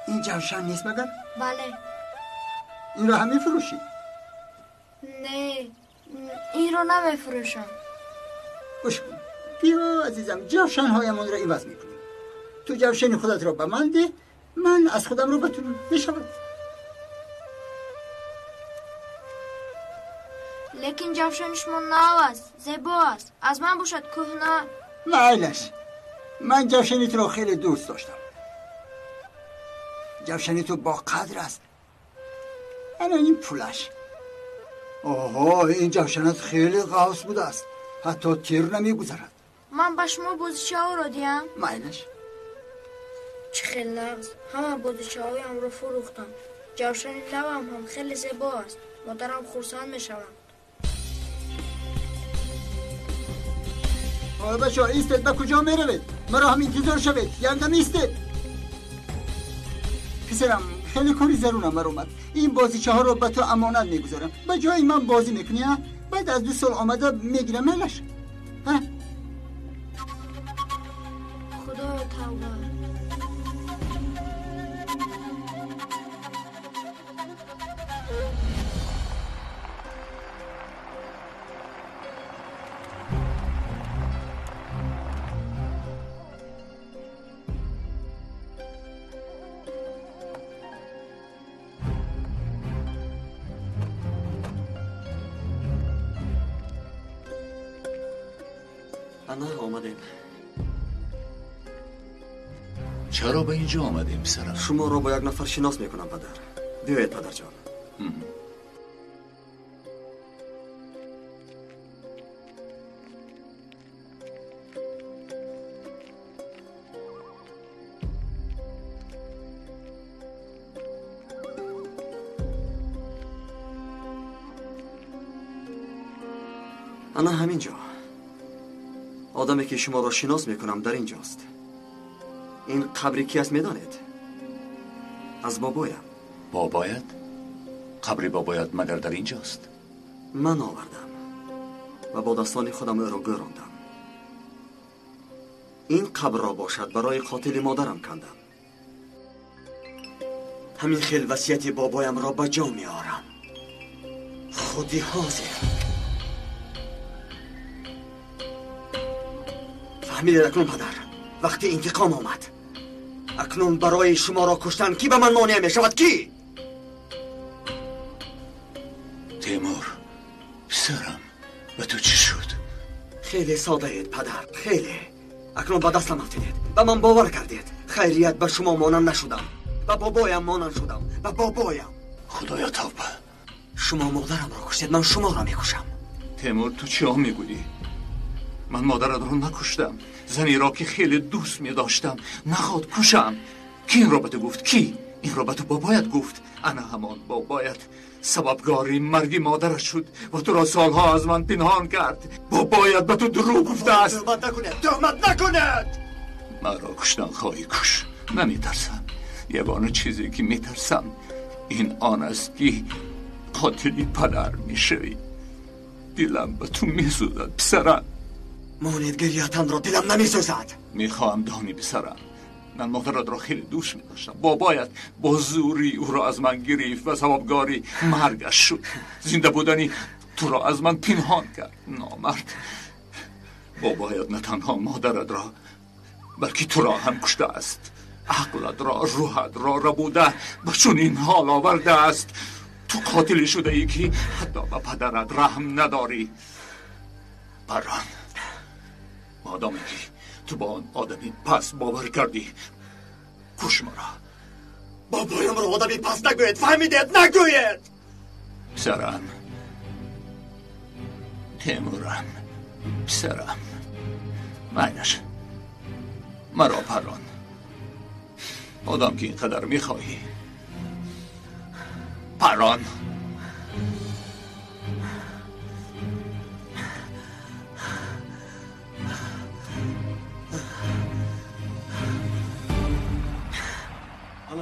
P: این جوشن نیست مگر؟
S: بله.
P: این رو هم میفروشی؟
S: نه این رو نمیفروشم.
P: گوش کن بیا عزیزم، جوشن هایمون رو عوض میکنیم. تو جوشن خودت رو به من ده، من از خودم رو به تو میشود.
S: لیکن جوشن شما نو است، زیبا است. از من باشد کهنه.
P: معلش، من جوشنی تو رو خیلی دوست داشتم. جوشنی تو با قدر است. انا این پولش. آها این جوشنت خیلی قوس بوده است، حتی تیر نمیگذرد.
S: من به شما بازیچه ها رو دیم؟
P: معلش
S: چه خیلی لغز. همه بازیچه هایم رو فروختم. جوشن لبم هم خیلی زیبا است. مادرم خرسند میشوم.
P: بچه ها ایستید، به کجا میروید؟ مرا هم انتظار شوید، یندم ایستید. پسرم خیلی کاری ضرورم بر اومد. این بازیچه ها رو به تو امانت میگذارم. به جای من بازی میکنی ها؟ بعد از 2 سال آمده میگیرم ملش. ها؟
S: خدا توبه.
B: نه آمدیم.
A: چرا به اینجا آمدیم پسرم؟
B: شما را با 1 نفر شناس میکنم پدر. بیایید پدر جان. انا همینجا. آدمی که شما را شناس میکنم در اینجاست. این قبر کی است میدانید؟ از بابایم.
A: بابایت؟ قبر بابایت مگر در اینجاست؟
B: من آوردم و با دستان خودم او را گراندم. این قبر را باشد برای قاتل مادرم کندم. همین خیل وصیت بابایم را به جا میارم. خودی حاضر. فهمیدید اکنون پدر؟ وقتی انتقام آمد. اکنون برای شما را کشتن کی به من مانع می شود؟ کی؟
A: تیمور پسرم به تو چی شد؟
B: خیلی ساده اید پدر، خیلی. اکنون به دستم افتیدید، به من باور کردید. خیریت به شما مانند نشدم، به بابایم مانند شدم، به بابایم.
A: خدایا توبه.
B: شما مادرم را کشتید، من شما را میکشم.
A: تیمور تو چی ها میگویی؟ من مادرت رو نکشتم. زنی را که خیلی دوست می داشتم نخواد کشم. کی این را به تو گفت؟ کی؟ این را به تو بابایت گفت؟ انا همان بابایت سببگاری مرگ مادرش شد و تو را سالها از من پنهان کرد. بابایت به تو دروغ گفته است.
B: تهمت نکنید، تهمت نکنید.
A: مرا کشتن خواهی کش. نمی ترسم. یگانه چیزی که می ترسم این آن است که قاتلی پدر می شوی. دلم به تو می سوزد پسرم.
B: مانید گریتم را، دلم نمی سوزد.
A: می خواهم دانی پسرم، من مادرت را خیلی دوست می داشتم. بابایت با زوری او را از من گرفت و سببگاری مرگش شد. زنده بودنی تو را از من پنهان کرد. نامرد. بابایت نه تنها مادرت را بلکه تو را هم کشته است. عقلت را، روحت را ربوده به چنین حال آورده است. تو قاتلی شده ای که حتی به پدرت رحم نداری. بران مادامی که تو با آن آدمی پس باور کردی کش مرا.
B: بابایم را آدمی پس نگوید، فهمیدید؟ نگوید.
A: پسرم تیمورم، پسرم معنیش مرا پران. آدم که اینقدر میخواهی پران.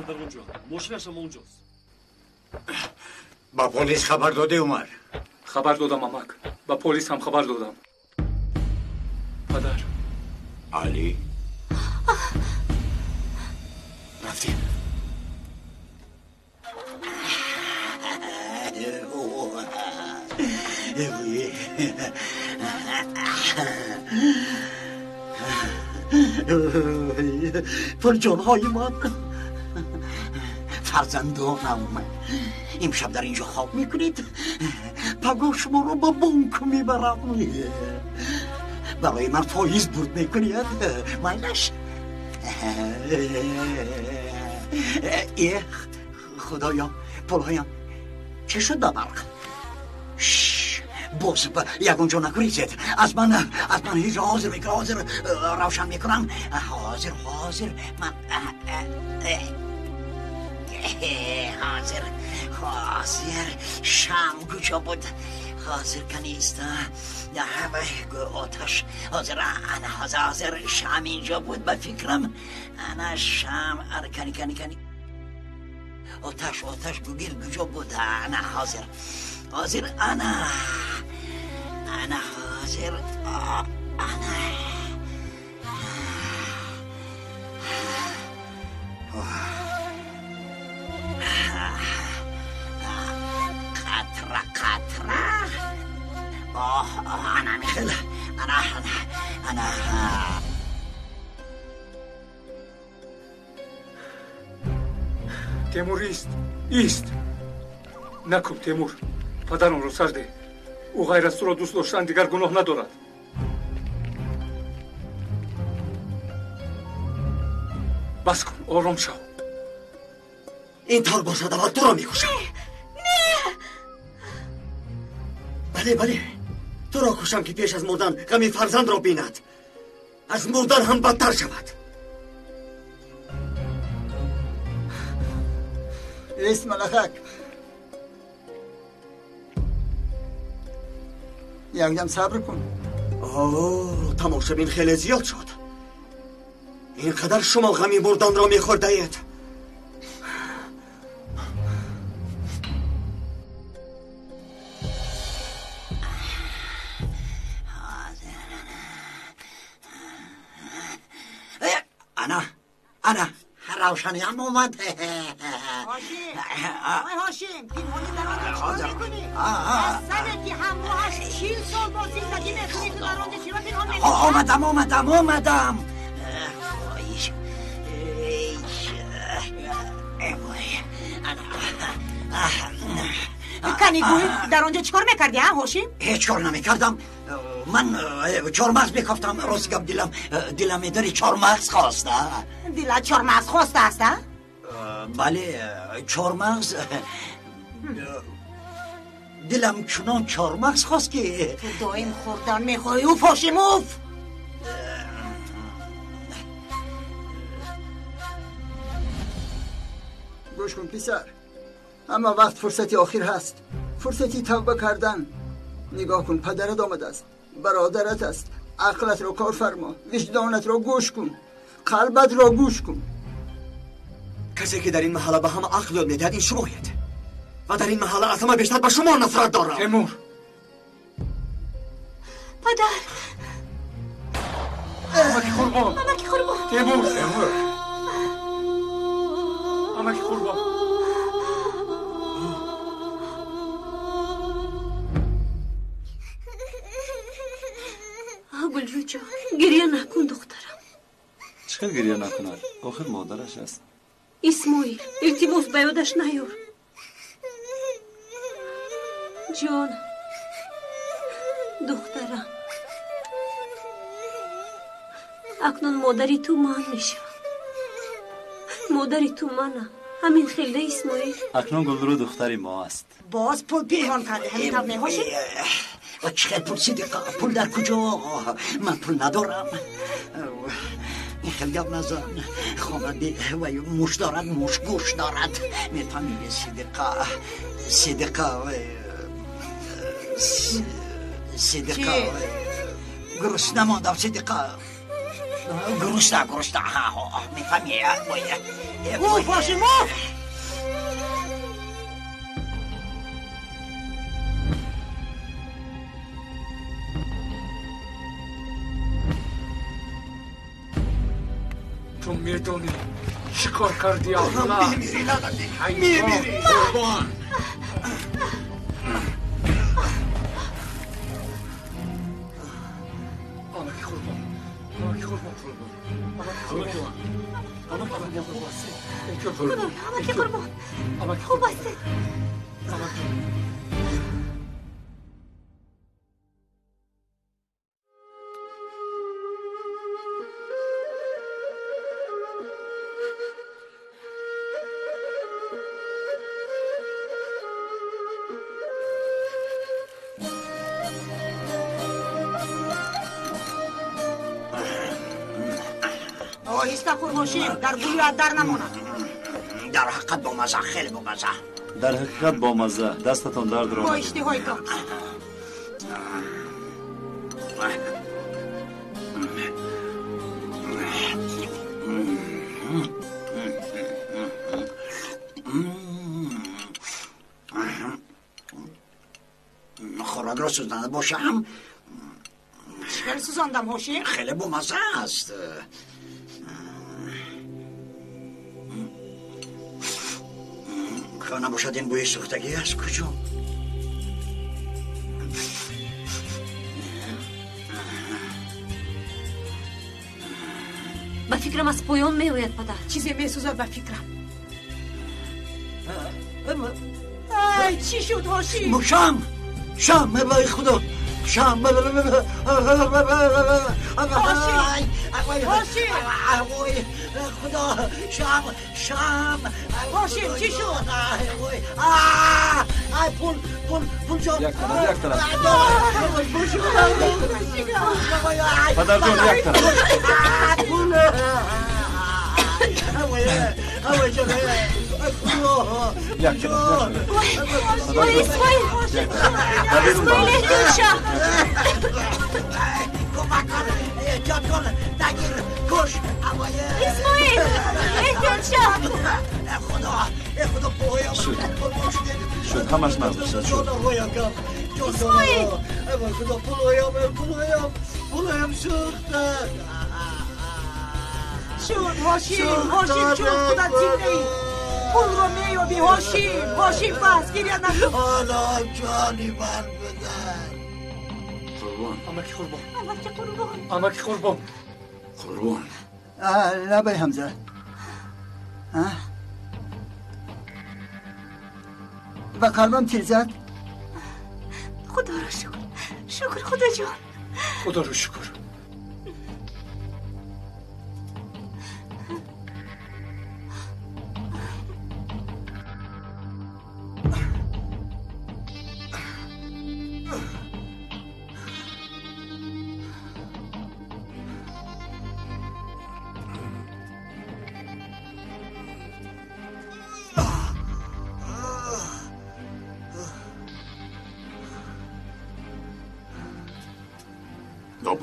R: در اونجا. ماشینش هم اونجاست.
F: با پلیس خبر داده عمر؟
C: خبر دادم امک. با پلیس هم خبر دادم. پدر.
F: علی.
I: رفتیم. پرجانهای من، فرزندانم، امشب در اینجا خواب میکنید. پگاه شما رو با بانک میبرم. برای من فایز برد میکنید. مایلش خدایا، پلهایم چه شد ببرق؟ باز یکونجا نگریزید. از من هیچ حاضر میکنم. حاضر روشن میکنم. حاضر من حاضر شام کجا بود؟ حاضر کنیست آتش. حاضر شام اینجا بود. به فکرم انا شام کنی آتش گوگیر کجا بود؟ انا حاضر انا حاضر. قطره انا میخل انا
C: تیمور ایست. نکن تیمور. پدرم رو سر ده. او غیر از تو را دوست داشتن دیگر گناه ندارد. بس کن، آرام شو.
I: این طور باشد اول تو را میکشم.
B: نه. بله تو را کشم که پیش از مردن غم فرزند را بیند. از مردن هم بدتر شود.
P: اسم ملخک یکم صبر کن.
B: تماشا بین خیلی زیاد شد. اینقدر شما غمی مردن را میخورده اید.
I: انا روشنی هم اومد.
J: هاشم پینهانی در آنجا چیکار میکنی؟ بسنه که همراهش 40 سال بازی زدی میکنی تو در آنجا چرا پینهان میکنی؟
I: اومدم.
J: کنی گوی در آنجا چیکار میکردی هاشم؟
I: هیچ کار نمیکردم. من چارمغز میکفتم. روز گب دلم داری چارمغز خواسته.
J: دلت چارمغز خواسته است؟
I: بله چارمغز. دلم چنان چارمغز خواست که
J: تو دایم خوردن میخوای. اوف هاشم اوف.
P: گوش کن پسر، اما وقت فرصتی آخر هست. فرصتی توبه کردن. نگاه کن پدرت آمده است، برادرت است. عقلت را کار فرما، وجدانت را گوش کن، قلبت را گوش کن.
B: کسی که در این محله به همه عقل یاد میدهد این شمایید و در این محله از همه بیشتر به شما نفرت دارم.
C: تیمور.
E: پدر.
C: امکی قربان. تیمور. امکی قربان.
D: گلرو جان گریه نکن دخترم.
K: چرا گریه نکند؟ آخر مادرش است.
D: اسماعیل التماس به یادش نیار. جان دخترم، اکنون مادری تو من میشم. مادری تو منم. همین خیلی اسماعیل.
K: اکنون گلرو دختری ما است.
J: باز پول پینهان کرده. همین تب میخوشی؟
I: چقدر پول صدیقه؟ پول در کجا؟ من پول ندارم. این خیلی گپ نزن. خامده و موش دارد، موش گوش دارد. میفهمی صدیقه گرس نماندم. صدیقه گرسنه میفهمی؟
J: موف باشی موف.
C: تو میدونی چیکار کردی آقا؟
I: میمیری قربان.
J: آهسته خور باشیم در گلویت در نماند.
I: در حقیقت با مزه، خیلی با مزه.
K: در حقیقت با مزه. دستتان درد را
J: با اشتهای تو.
I: خوراک را سوزنده باشم؟
J: چیکار سوزاندم هاشیم؟
I: خیلی با مزه است. که نباشد این بوی سوختگی از کجا؟
D: به فکرم از پایان میوید پدر.
J: چیزی میسوزد به فکرم. ای چی شد هاشیم؟
I: شام بای خدا شام
J: هاشیم
I: خدا شام
J: هاشیم چی شد؟
I: پول جان
K: یک طرف پدر جان یک طرف
I: پول
J: اسماعیل احتیاط شو.
I: کمک کن احتیاط کن نگیر کش
J: اسماعیل احتیاط شو.
I: خدا پویم
K: شد همش نزد شد
J: اسماعیل
I: خدا پویم سوخته
J: شد هاشیم چون خدا تیمه پول رو میابی هاشیم بس گریه نکن.
I: حالا جانی من بدن
C: امکی قربان
P: لبای حمزه و قلبم تیر زد.
J: خدا رو شکر خدا جان.
C: خدا رو شکر.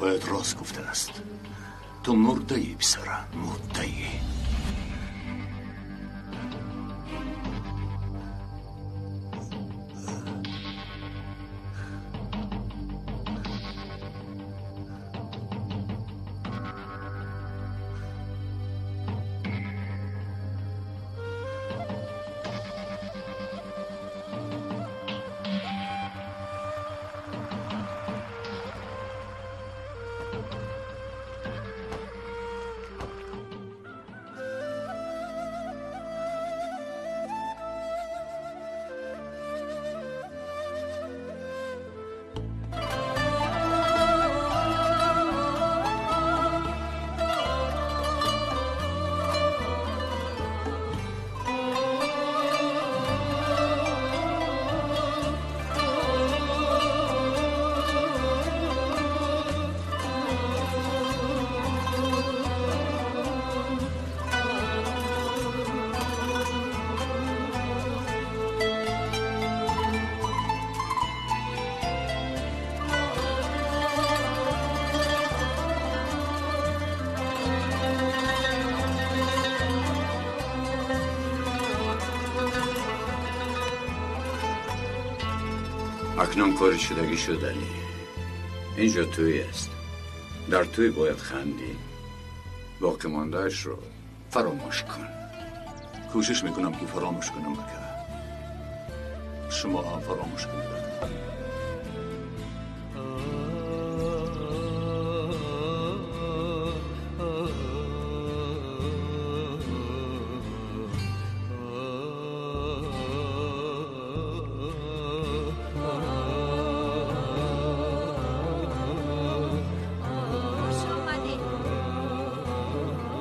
A: باید راست گفته است. تو مرده ای پسرم، مرده ای.
F: اکنون کاری شدگی شد علی. اینجا توی است. در توی باید خندی. باقی ماندهش رو فراموش کن.
A: کوشش میکنم که فراموش کنم بکه. شما هم فراموش کنید.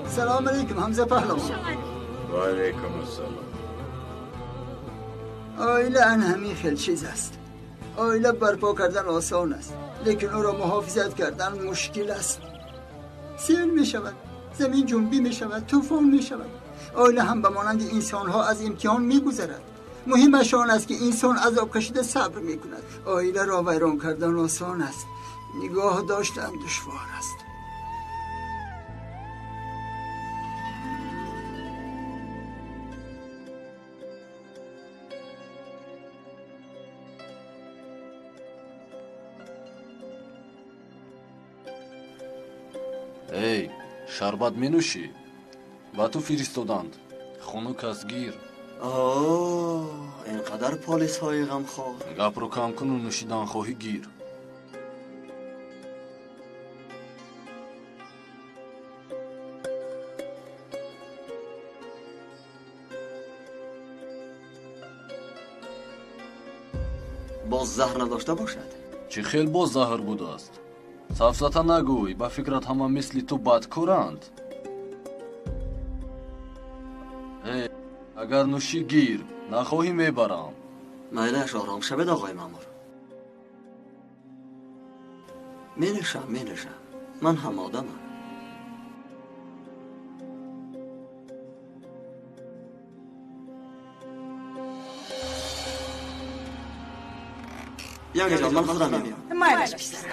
P: سلام علیکم حمزه پهلوان.
F: و علیکم السلام.
P: آیله ان همین خیلی چیز است. آیله برپا کردن آسان است، لیکن او را محافظت کردن مشکل است. سیل می شود، زمین جنبی می شود، طوفان می شود. آیله هم به مانند انسان ها از امتحان می گذرد. مهمش آن است که انسان عذاب کشیده صبر می کند. آیله را ویران کردن آسان است، نگاه داشتن دشوار است.
Q: ای شربت می نوشی؟ و تو فرستادند خنک است گیر.
B: اینقدر پلیس های غمخوار.
Q: گپ رو کم کن و نوشیدن خواهی گیر.
B: باز زهر نداشته باشد؟
Q: چی خیلی باز زهر بوده است. سفزتا نگوی، به فکرت همه مثل تو بدکارند. اگر نوشی گیر، نخواهی میبرم.
B: میلش آرام شوید آقای مامور. مینشم من هم آدمم. یعنی جان من خودم میام.
J: میلش پسرم.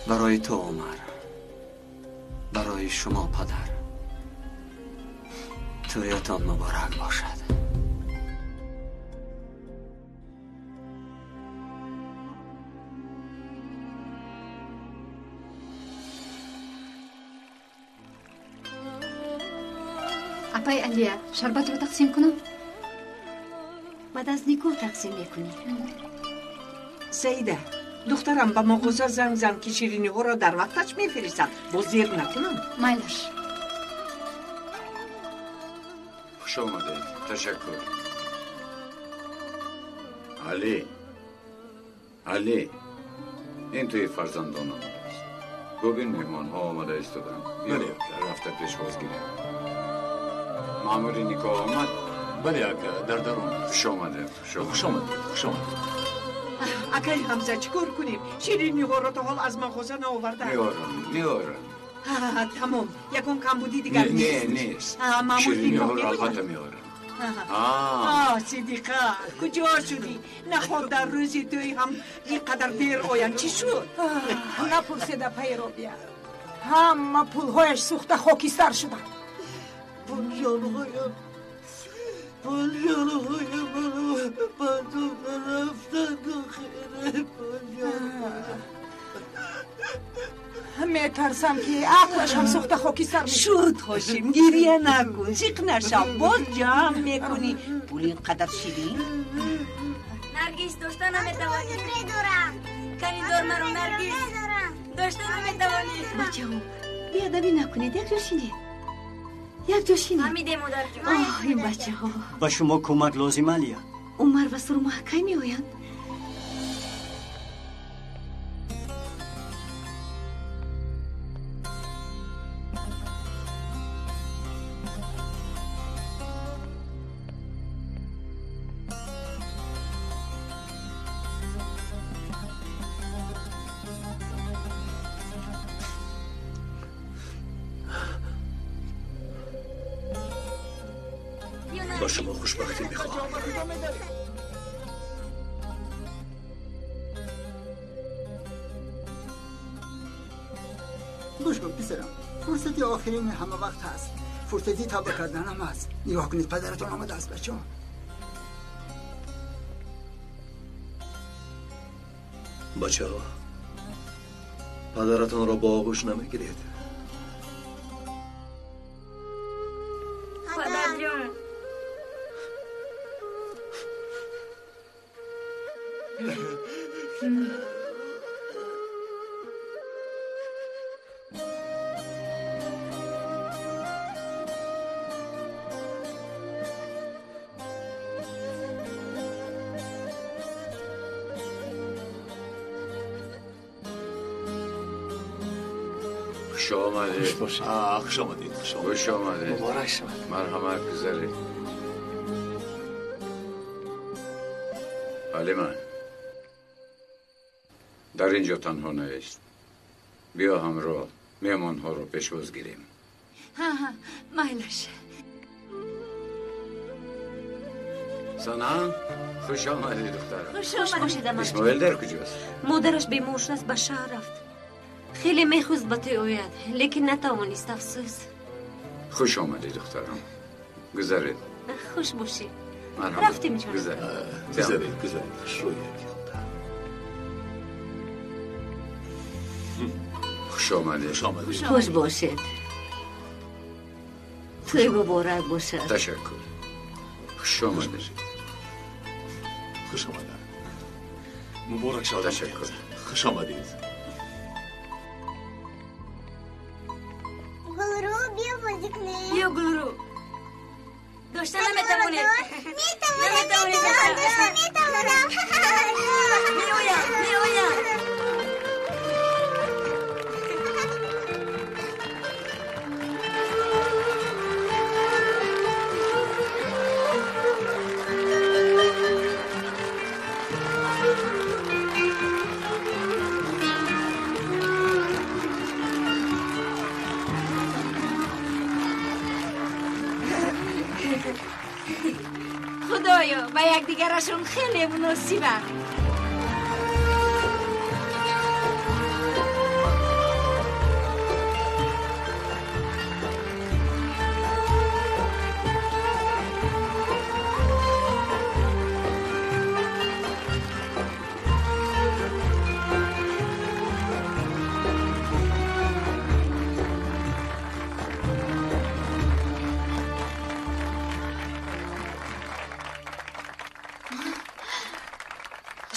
B: برای تو عمر، برای شما پدر، تویتان مبارک باشد.
E: اپای علیا شربت رو تقسیم کنم؟
N: بعد از نیکو تقسیم میکنی.
L: سیده دخترم به مغازه زنگ زن که شیرینی ها را در وقتش میفرستد. باز زیر نکنم.
E: میلش.
F: خوش آمده. تشکر. علی این توی فرزندان آمده است. ببین مهمان ها آمده ایستادن. بیا در رفته پیش باز گیریم. ماموری نیکا آمد؟
A: بله اکا در درون.
F: خوش آمده.
L: اکای حمزه چیکار کنیم؟ شیرینی ها را تا حال از مغازه نآورده.
F: میارم.
L: تمام. یکون کمبودی دیگر
F: نیست. شیرینی ها را البته میارم.
L: صدیقه کجا شدی؟ نخواد در روزی توی هم اینقدر دیر آین چی شد؟
J: نپرسیده پیرو بیا. همه پولهایش سوخته خاکستر شدن.
I: پنجانهایم بردم رفتن داخل
J: میترسم که عقلش هم سوخته خاکستر میشه.
L: شد هاشیم گریه نکن، سیق نشم، باز جمع میکنی. پول اینقدر شیرین؟
S: نرگیس داشته نمیتوانی. ندارم. کنی دور مرا نرگیس. داشته نمیتوانی.
N: بچه ها بیادبی نکنید. یک جوشینی.
S: حمیده مادر جان.
N: این بچه ها
H: با شما کمک لازم علیا.
N: عمر و سرما کی می آیند؟
O: با شما خوشبختی میخواهم.
P: گوش کن پسرم، فرصتی آخرین همه وقت هست، فرصتی توبه کردن هم هست. نگاه کنید پدرتون آمده است بچه ها.
O: بچه ها پدرتان را با آغوش نمیگیرید.
S: پدر جان
F: خوش آمدید.
A: خوش آمدید.
F: خوش آمدید.
C: مبارک شود.
F: مرحمت گذارید. علیمان در اینجا تنها نیست. بیا همراه مهمان ها رو پیشواز گیریم.
E: ها مایلش.
F: سنا خوش آمدید دختر.
D: خوش باشید امر.
F: اسماعیل در کجاست؟
D: مادرش بیمار شد است به شهر رفت. خیلی میخواست به تو آید لیکن نتوانست افسوس.
F: خوش آمدید دخترم. گذارید.
D: خوش باشید.
F: مرحبا.
D: رفتیم جان.
A: گذارید شوید.
F: خوش آمدید.
N: خوش باشید. توی مبارک باشد.
F: تشکر. خوش آمدید.
A: خوش آمدید. مبارک شاد.
F: تشکر.
A: خوش آمدید.
S: گلرو بیا بازی کنیم.
E: بیا گلرو. داشته نمیتوانید.
S: نمیتوانید.
E: میایم. خدایا و یکدیگرشون خیلی مناسبن.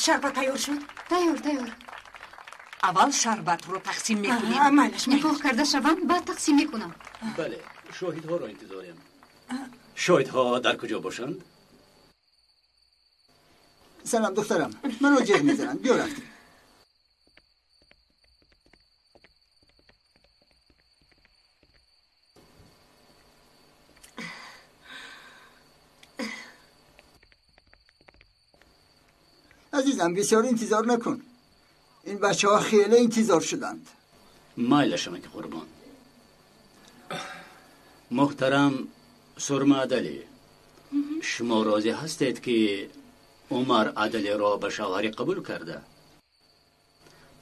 J: شربت تیار شد؟
E: تیار.
L: اول شربت رو تقسیم میکنیم.
E: نگاه کرده شوم بعد تقسیم میکنم.
T: بله شاهدها را انتظاریم. شاهدها در کجا باشند؟
P: سلام دخترم، منو جر میزنن. بیا رفتیم. عزیزم بسیار انتظار نکن. این بچه ها خیلی انتظار شدند.
T: مایلشم که قربان. محترم سرما عدلی، شما راضی هستید که عمر عدلی را به شوهری قبول کرده؟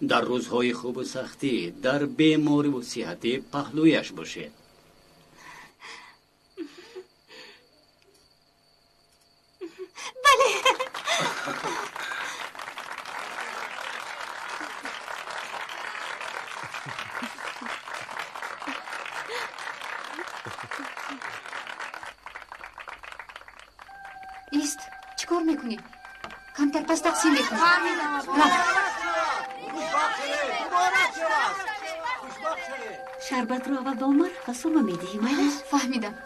T: در روزهای خوب و سختی در بیماری و صحتی پهلویش باشید.
E: بله. ایست چیکار میکنی؟ کمتر پس تقسیم میکنی.
N: شربت رو اول به عمر و سرما میدهی مایلش؟
E: فهمیدم.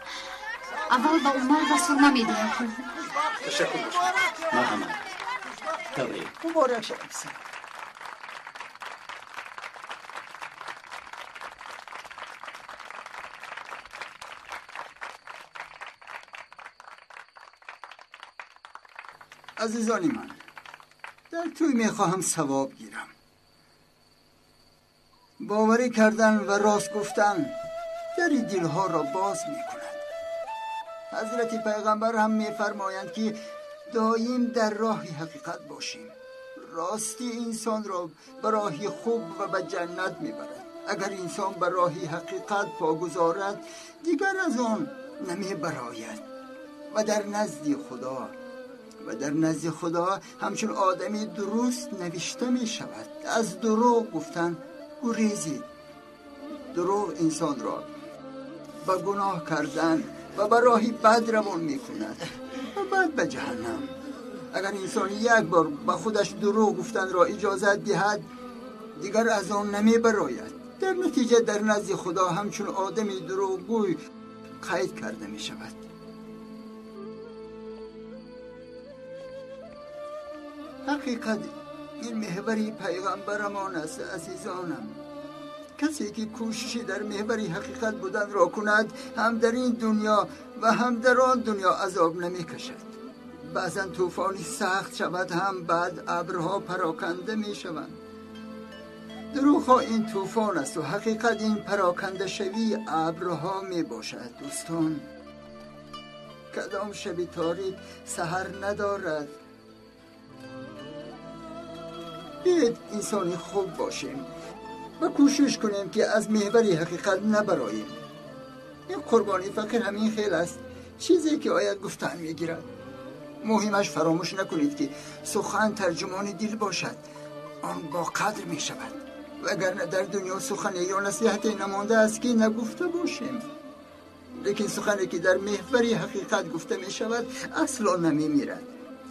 E: اول به عمر و سرما میدهی.
T: تشکر. مرحمت. تبریک.
P: مبارک شد. عزیزانی من، در توی میخواهم ثواب گیرم. باوری کردن و راست گفتن در دلها را باز میکند. حضرت پیغمبر هم میفرمایند که دایم در راه حقیقت باشیم. راستی انسان را به راه خوب و به جنت میبرد. اگر انسان به راه حقیقت پا گذارد دیگر از آن نمی براید و در نزد خدا همچون آدمی درست نوشته می شود. از دروغ گفتن گریزید. دروغ انسان را به گناه کردن و به راهی بد روان می کند و بعد به جهنم. اگر انسان یک بار به خودش دروغ گفتن را اجازت دهد دیگر از آن نمی براید. در نتیجه در نزد خدا همچون آدمی دروغگوی قید کرده می شود. حقیقت این محوری پیغمبرمان است عزیزانم. کسی که کوششی در محوری حقیقت بودن را کند هم در این دنیا و هم در آن دنیا عذاب نمی کشد. بعضا طوفانی سخت شود هم بعد ابرها پراکنده می شوند. دروغ این طوفان است و حقیقت این پراکنده شوی ابرها می باشد. دوستان، کدام شب تاریک سحر ندارد. بیاید انسانی خوب باشیم و کوشش کنیم که از محوری حقیقت نبراییم. این قربانی فقیر همین خیل است، چیزی که آید گفتن میگیرد. مهمش فراموش نکنید که سخن ترجمان دل باشد، آن با قدر می شود. و اگر در دنیا سخن یا نصیحتی نمانده است که نگفته باشیم، لیکن سخنی که در محوری حقیقت گفته می شود اصلا نمی میرد،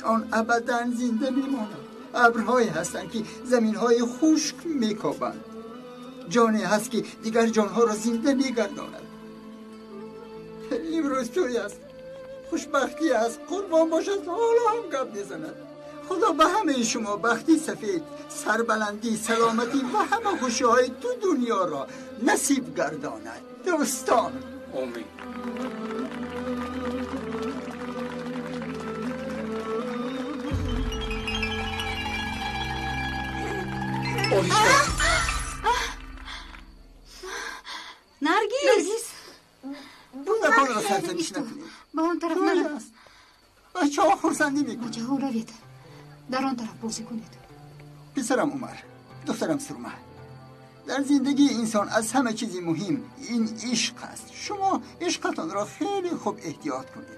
P: آن ابدا زنده می ماند. ابرهایی هستند که زمینهای خشک می کابند. جانی هست که دیگر جانها را زنده می گرداند. امروز توی است، خوشبختی است، قربان باشد حالا هم گپ میزند. خدا به همه شما بختی سفید، سربلندی، سلامتی و همه خوشی‌های تو دنیا را نصیب گرداند. دوستان،
C: آمین.
E: نرگیز
P: بودکان را سرزنش نکنید.
E: با اون طرف نرو.
P: بچه ها خورسندی میکنید.
E: بچه ها روید در آن طرف بازی کنید.
P: پسرم عمر، دخترم سرمه، در زندگی انسان از همه چیزی مهم این عشق است. شما عشقتان را خیلی خوب احتیاط کنید.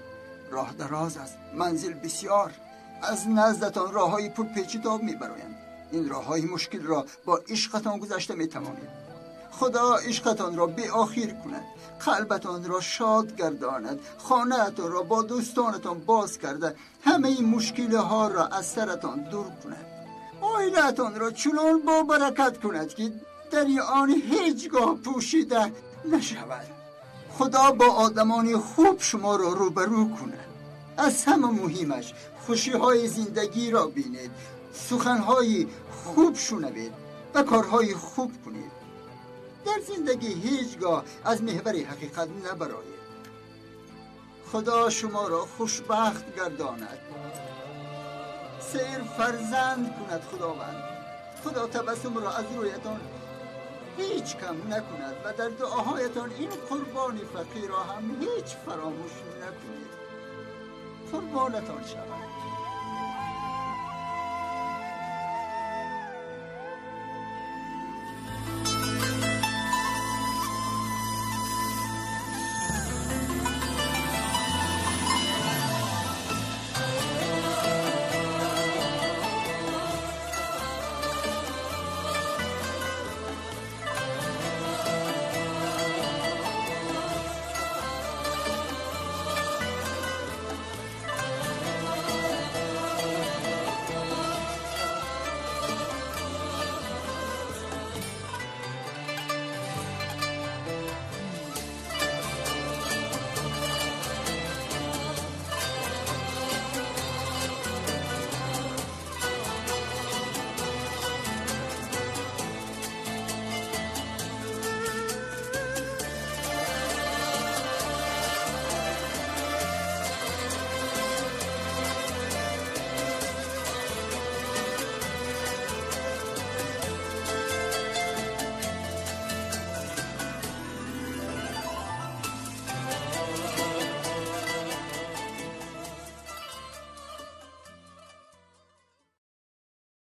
P: راه دراز است، منزل بسیار. از نزدتان راه های پر پیچیده میبرایند. این راه های مشکل را با عشقتان گذشته میتوانید. خدا عشقتان را به آخیر کند، قلبتان را شاد گرداند، خانه‌تان را با دوستانتان باز کرده همه این مشکل ها را از سرتان دور کند. عائلتان را چنان با برکت کند که در آن هیچگاه پوشیده نشود. خدا با آدمان خوب شما را روبرو کند. از همه مهمش خوشی های زندگی را بینید، سخنهای خوب شنوید و کارهای خوب کنید. در زندگی هیچگاه از محور حقیقت نبرایید. خدا شما را خوشبخت گرداند، سیر فرزند کند خداوند. خدا تبسم را از رویتان هیچ کم نکند و در دعاهایتان این قربان فقیر را هم هیچ فراموش نکنید. قربانتان شود.